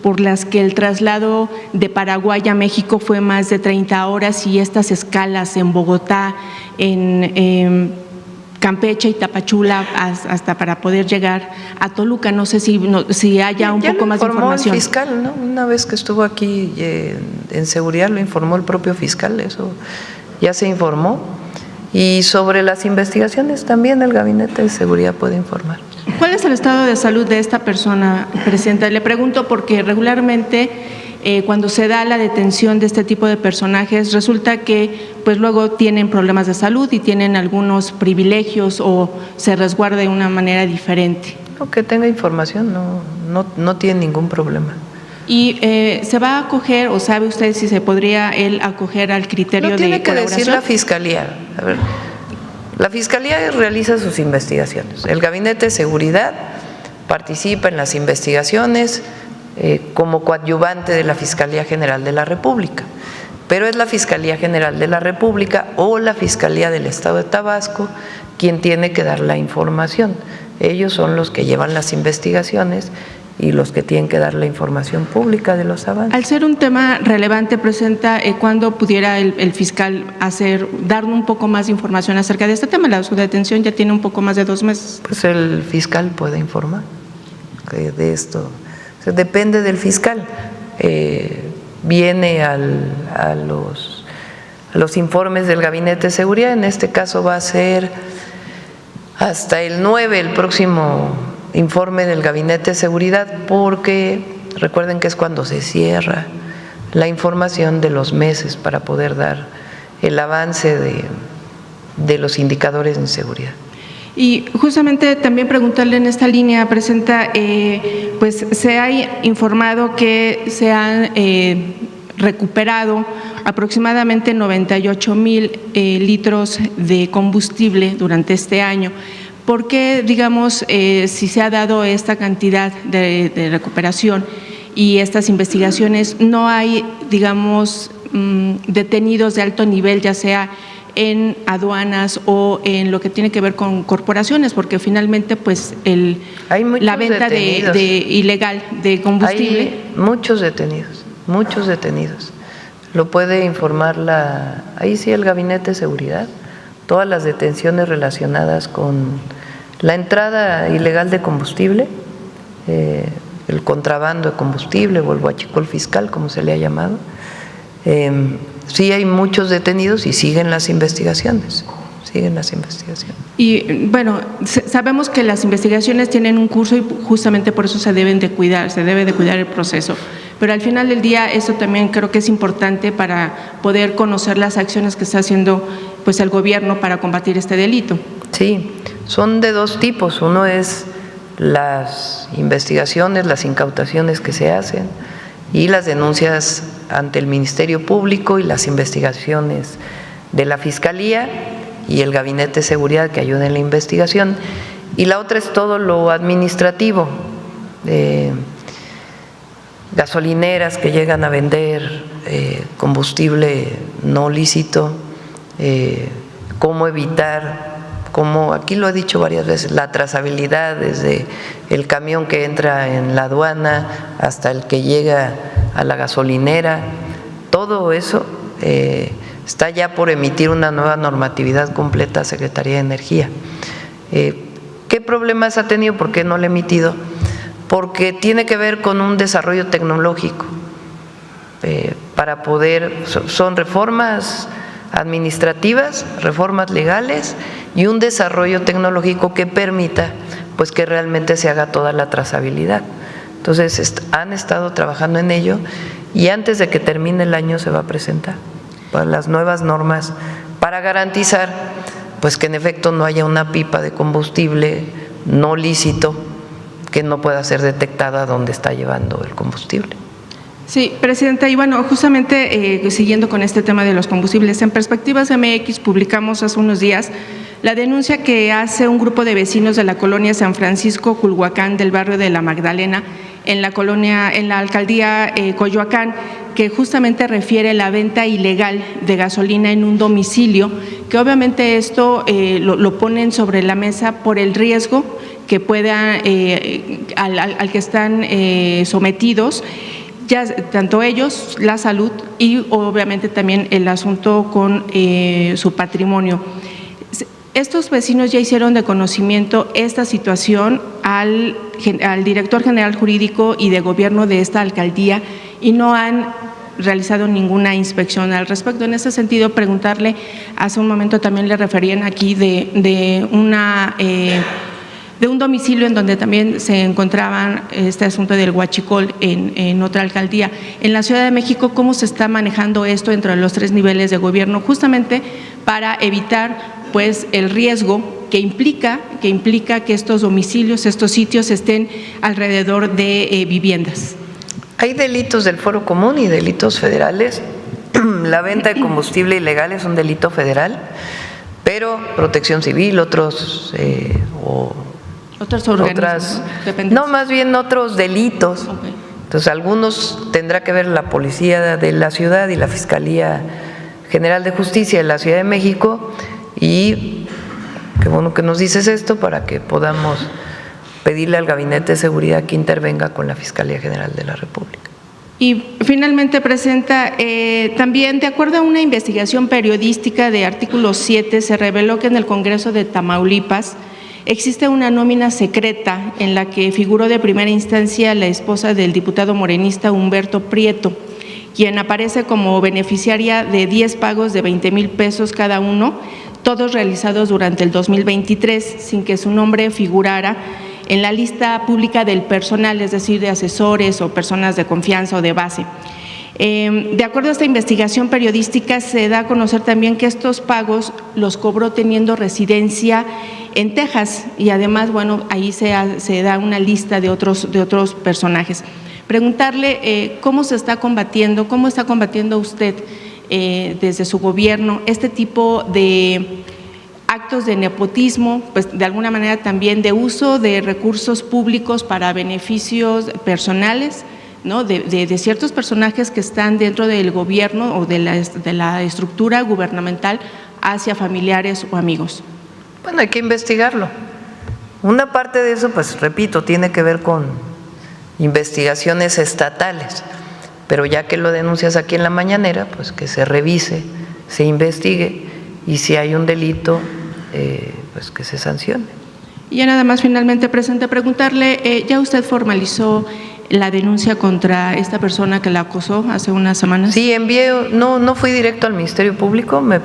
por las que el traslado de Paraguay a México fue más de 30 horas y estas escalas en Bogotá, en Campeche y Tapachula hasta para poder llegar a Toluca. No sé si haya un poco más de información. El fiscal, ¿no? Una vez que estuvo aquí en seguridad lo informó el propio fiscal, eso ya se informó. Y sobre las investigaciones también el Gabinete de Seguridad puede informar. ¿Cuál es el estado de salud de esta persona, Presidenta? Le pregunto porque regularmente cuando se da la detención de este tipo de personajes, resulta que pues luego tienen problemas de salud y tienen algunos privilegios o se resguarda de una manera diferente. Que tenga información, no tiene ningún problema. ¿Y se va a acoger o sabe usted si se podría él acoger al criterio de colaboración? Tiene que decir la Fiscalía. A ver, la Fiscalía realiza sus investigaciones. El Gabinete de Seguridad participa en las investigaciones como coadyuvante de la Fiscalía General de la República, pero es la Fiscalía General de la República o la Fiscalía del Estado de Tabasco quien tiene que dar la información. Ellos son los que llevan las investigaciones y los que tienen que dar la información pública de los avances. Al ser un tema relevante, Presidenta, ¿cuándo pudiera el fiscal darnos un poco más de información acerca de este tema? Su detención ya tiene un poco más de 2 meses. Pues el fiscal puede informar de esto. Depende del fiscal. Viene a los informes del Gabinete de Seguridad. En este caso va a ser hasta el 9 el próximo informe del Gabinete de Seguridad, porque recuerden que es cuando se cierra la información de los meses para poder dar el avance de los indicadores de inseguridad. Y justamente también preguntarle en esta línea, Presidenta, pues se ha informado que se han recuperado aproximadamente 98,000 litros de combustible durante este año. ¿Por qué, digamos, si se ha dado esta cantidad de recuperación y estas investigaciones, no hay, digamos, detenidos de alto nivel, ya sea en aduanas o en lo que tiene que ver con corporaciones? Porque finalmente, pues, la venta ilegal de combustible. Hay muchos detenidos. Lo puede informar ahí sí el Gabinete de Seguridad, todas las detenciones relacionadas con la entrada ilegal de combustible, el contrabando de combustible o el huachicol fiscal, como se le ha llamado. Sí hay muchos detenidos y siguen las investigaciones. Y bueno, sabemos que las investigaciones tienen un curso y justamente por eso se debe de cuidar el proceso. Pero al final del día, esto también creo que es importante para poder conocer las acciones que está haciendo, pues, el gobierno para combatir este delito. Sí, son de dos tipos. Uno es las investigaciones, las incautaciones que se hacen y las denuncias ante el Ministerio Público y las investigaciones de la Fiscalía y el Gabinete de Seguridad que ayuda en la investigación. Y la otra es todo lo administrativo, gasolineras que llegan a vender combustible no lícito, cómo evitar, aquí lo he dicho varias veces, la trazabilidad desde el camión que entra en la aduana hasta el que llega a la gasolinera. Todo eso está ya por emitir una nueva normatividad completa Secretaría de Energía. ¿Qué problemas ha tenido? ¿Por qué no lo ha emitido? Porque tiene que ver con un desarrollo tecnológico para poder, son reformas administrativas, reformas legales y un desarrollo tecnológico que permita, pues, que realmente se haga toda la trazabilidad. Entonces han estado trabajando en ello y antes de que termine el año se va a presentar para las nuevas normas para garantizar, pues, que en efecto no haya una pipa de combustible no lícito que no pueda ser detectada dónde está llevando el combustible. Sí, Presidenta, y bueno, justamente siguiendo con este tema de los combustibles, en Perspectivas MX publicamos hace unos días la denuncia que hace un grupo de vecinos de la colonia San Francisco Culhuacán del barrio de La Magdalena en la alcaldía Coyoacán, que justamente refiere la venta ilegal de gasolina en un domicilio, que obviamente esto lo ponen sobre la mesa por el riesgo que pueda al que están sometidos, ya tanto ellos, la salud y obviamente también el asunto con su patrimonio. Estos vecinos ya hicieron de conocimiento esta situación al director general jurídico y de gobierno de esta alcaldía y no han realizado ninguna inspección al respecto. En ese sentido, preguntarle, hace un momento también le referían aquí de un domicilio en donde también se encontraban este asunto del huachicol en otra alcaldía. En la Ciudad de México, ¿cómo se está manejando esto entre los tres niveles de gobierno justamente para evitar, pues, el riesgo que implica que estos domicilios, estos sitios estén alrededor de viviendas? Hay delitos del Foro Común y delitos federales. La venta de combustible ilegal es un delito federal, pero Protección Civil, otros más bien otros delitos. Okay. Entonces, algunos tendrá que ver la Policía de la Ciudad y la Fiscalía General de Justicia de la Ciudad de México, y qué bueno que nos dices esto para que podamos pedirle al Gabinete de Seguridad que intervenga con la Fiscalía General de la República. Y finalmente, Presidenta, también de acuerdo a una investigación periodística de Artículo 7, se reveló que en el Congreso de Tamaulipas existe una nómina secreta en la que figuró de primera instancia la esposa del diputado morenista Humberto Prieto, quien aparece como beneficiaria de 10 pagos de 20,000 pesos cada uno, todos realizados durante el 2023, sin que su nombre figurara en la lista pública del personal, es decir, de asesores o personas de confianza o de base. De acuerdo a esta investigación periodística, se da a conocer también que estos pagos los cobró teniendo residencia en Texas y además, bueno, ahí se da una lista de otros personajes. Preguntarle cómo se está combatiendo, cómo está combatiendo usted desde su gobierno este tipo de actos de nepotismo, pues de alguna manera también de uso de recursos públicos para beneficios personales, ¿no? de ciertos personajes que están dentro del gobierno o de la estructura gubernamental hacia familiares o amigos. Bueno, hay que investigarlo. Una parte de eso, pues repito, tiene que ver con investigaciones estatales, pero ya que lo denuncias aquí en la mañanera, pues que se revise, se investigue y si hay un delito, pues que se sancione. Y ya nada más finalmente, presidente, preguntarle, ¿ya usted formalizó la denuncia contra esta persona que la acosó hace unas semanas? Sí, no fui directo al Ministerio Público, me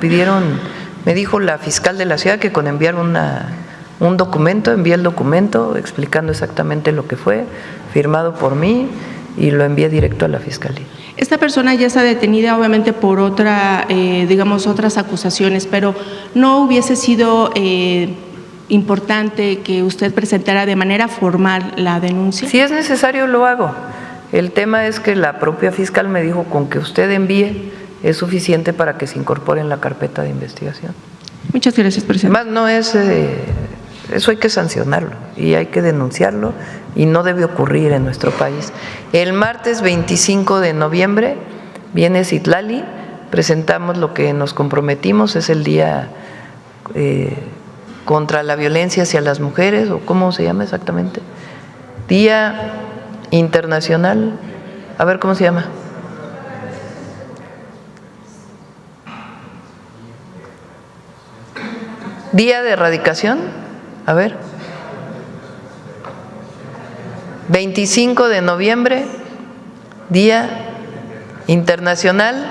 dijo la fiscal de la ciudad que con enviar un documento, envié el documento explicando exactamente lo que fue, firmado por mí y lo envié directo a la fiscalía. Esta persona ya está detenida obviamente por otras acusaciones, pero ¿no hubiese sido importante que usted presentara de manera formal la denuncia? Si es necesario lo hago. El tema es que la propia fiscal me dijo con que usted envíe es suficiente para que se incorpore en la carpeta de investigación. Muchas gracias, presidente. Además, no es, eso hay que sancionarlo y hay que denunciarlo y no debe ocurrir en nuestro país. El martes 25 de noviembre viene Citlali, presentamos lo que nos comprometimos, es el día contra la violencia hacia las mujeres, o ¿cómo se llama exactamente? Día Internacional, a ver cómo se llama. Día de erradicación, a ver. 25 de noviembre, Día Internacional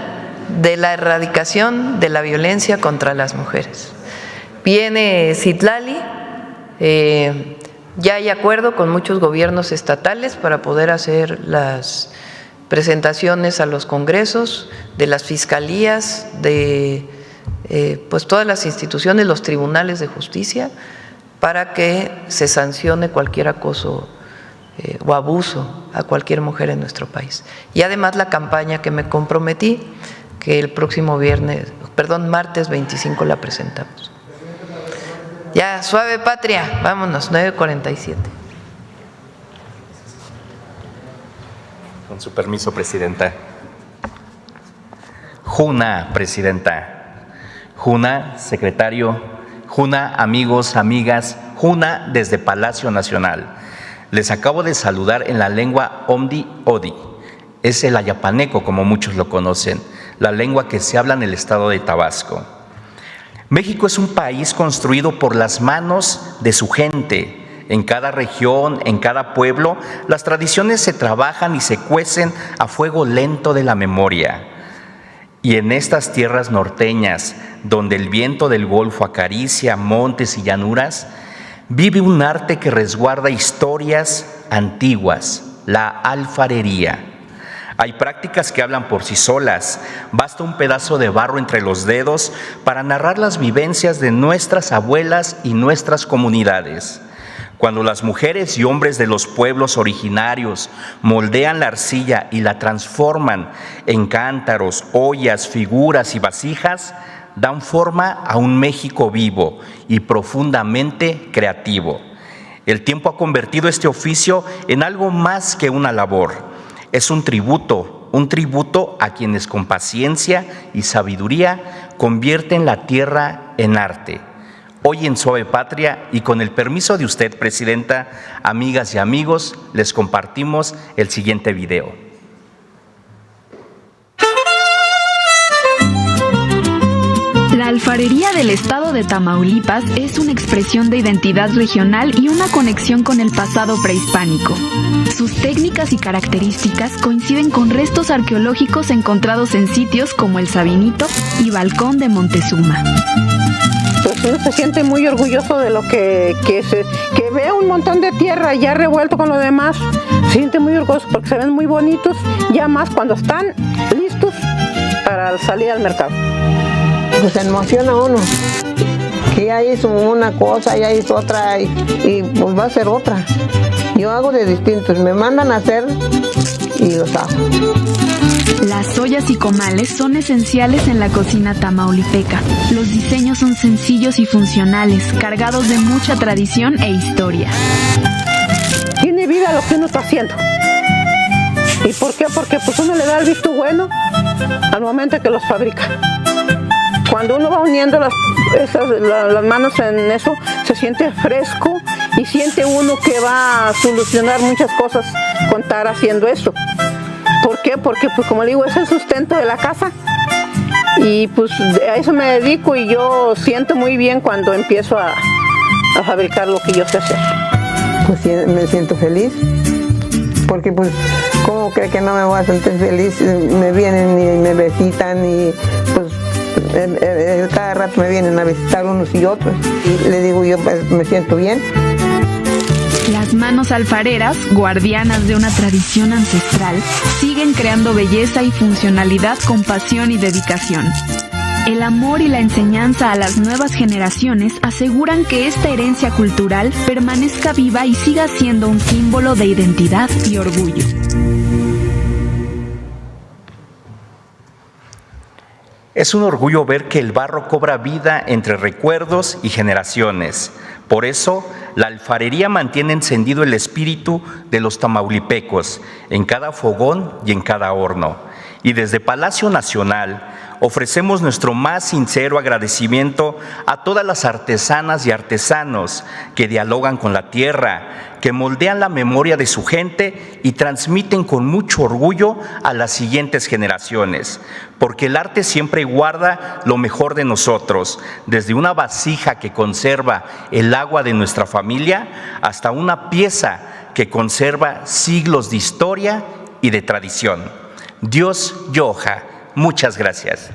de la Erradicación de la Violencia contra las Mujeres. Viene Citlali, ya hay acuerdo con muchos gobiernos estatales para poder hacer las presentaciones a los congresos de las fiscalías, de pues todas las instituciones, los tribunales de justicia, para que se sancione cualquier acoso o abuso a cualquier mujer en nuestro país. Y además la campaña que me comprometí, que el próximo martes 25 la presentamos. Ya, suave patria, vámonos, 9:47. Con su permiso, presidenta. Juna, presidenta. Juna, secretario. Juna, amigos, amigas. Juna, desde Palacio Nacional. Les acabo de saludar en la lengua Omdi Odi. Es el ayapaneco, como muchos lo conocen, la lengua que se habla en el estado de Tabasco. México es un país construido por las manos de su gente. En cada región, en cada pueblo, las tradiciones se trabajan y se cuecen a fuego lento de la memoria. Y en estas tierras norteñas, donde el viento del Golfo acaricia montes y llanuras, vive un arte que resguarda historias antiguas, la alfarería. Hay prácticas que hablan por sí solas. Basta un pedazo de barro entre los dedos para narrar las vivencias de nuestras abuelas y nuestras comunidades. Cuando las mujeres y hombres de los pueblos originarios moldean la arcilla y la transforman en cántaros, ollas, figuras y vasijas, dan forma a un México vivo y profundamente creativo. El tiempo ha convertido este oficio en algo más que una labor. Es un tributo a quienes con paciencia y sabiduría convierten la tierra en arte. Hoy en Suave Patria, y con el permiso de usted, presidenta, amigas y amigos, les compartimos el siguiente video. La alfarería del estado de Tamaulipas es una expresión de identidad regional y una conexión con el pasado prehispánico. Sus técnicas y características coinciden con restos arqueológicos encontrados en sitios como el Sabinito y Balcón de Montezuma. Pues uno se siente muy orgulloso de lo que ve un montón de tierra ya revuelto con lo demás. Se siente muy orgulloso porque se ven muy bonitos, ya más cuando están listos para salir al mercado. Pues se emociona uno, que ya hizo una cosa, ya hizo otra y pues va a hacer otra. Yo hago de distintos, me mandan a hacer y los hago. Las ollas y comales son esenciales en la cocina tamaulipeca. Los diseños son sencillos y funcionales, cargados de mucha tradición e historia. Tiene vida lo que uno está haciendo. ¿Y por qué? Porque pues uno le da el visto bueno al momento que los fabrica. Cuando uno va uniendo las manos en eso, se siente fresco y siente uno que va a solucionar muchas cosas con estar haciendo eso. ¿Por qué? Porque pues como le digo, es el sustento de la casa y pues a eso me dedico y yo siento muy bien cuando empiezo a fabricar lo que yo sé hacer. Pues me siento feliz, porque pues ¿cómo cree que no me voy a sentir feliz? Me vienen y me visitan y pues cada rato me vienen a visitar unos y otros y le digo yo pues, me siento bien. Las manos alfareras, guardianas de una tradición ancestral, siguen creando belleza y funcionalidad con pasión y dedicación. El amor y la enseñanza a las nuevas generaciones aseguran que esta herencia cultural permanezca viva y siga siendo un símbolo de identidad y orgullo. Es un orgullo ver que el barro cobra vida entre recuerdos y generaciones. Por eso, la alfarería mantiene encendido el espíritu de los tamaulipecos en cada fogón y en cada horno. Y desde Palacio Nacional ofrecemos nuestro más sincero agradecimiento a todas las artesanas y artesanos que dialogan con la tierra, que moldean la memoria de su gente y transmiten con mucho orgullo a las siguientes generaciones, porque el arte siempre guarda lo mejor de nosotros, desde una vasija que conserva el agua de nuestra familia hasta una pieza que conserva siglos de historia y de tradición. Dios Yoja, muchas gracias.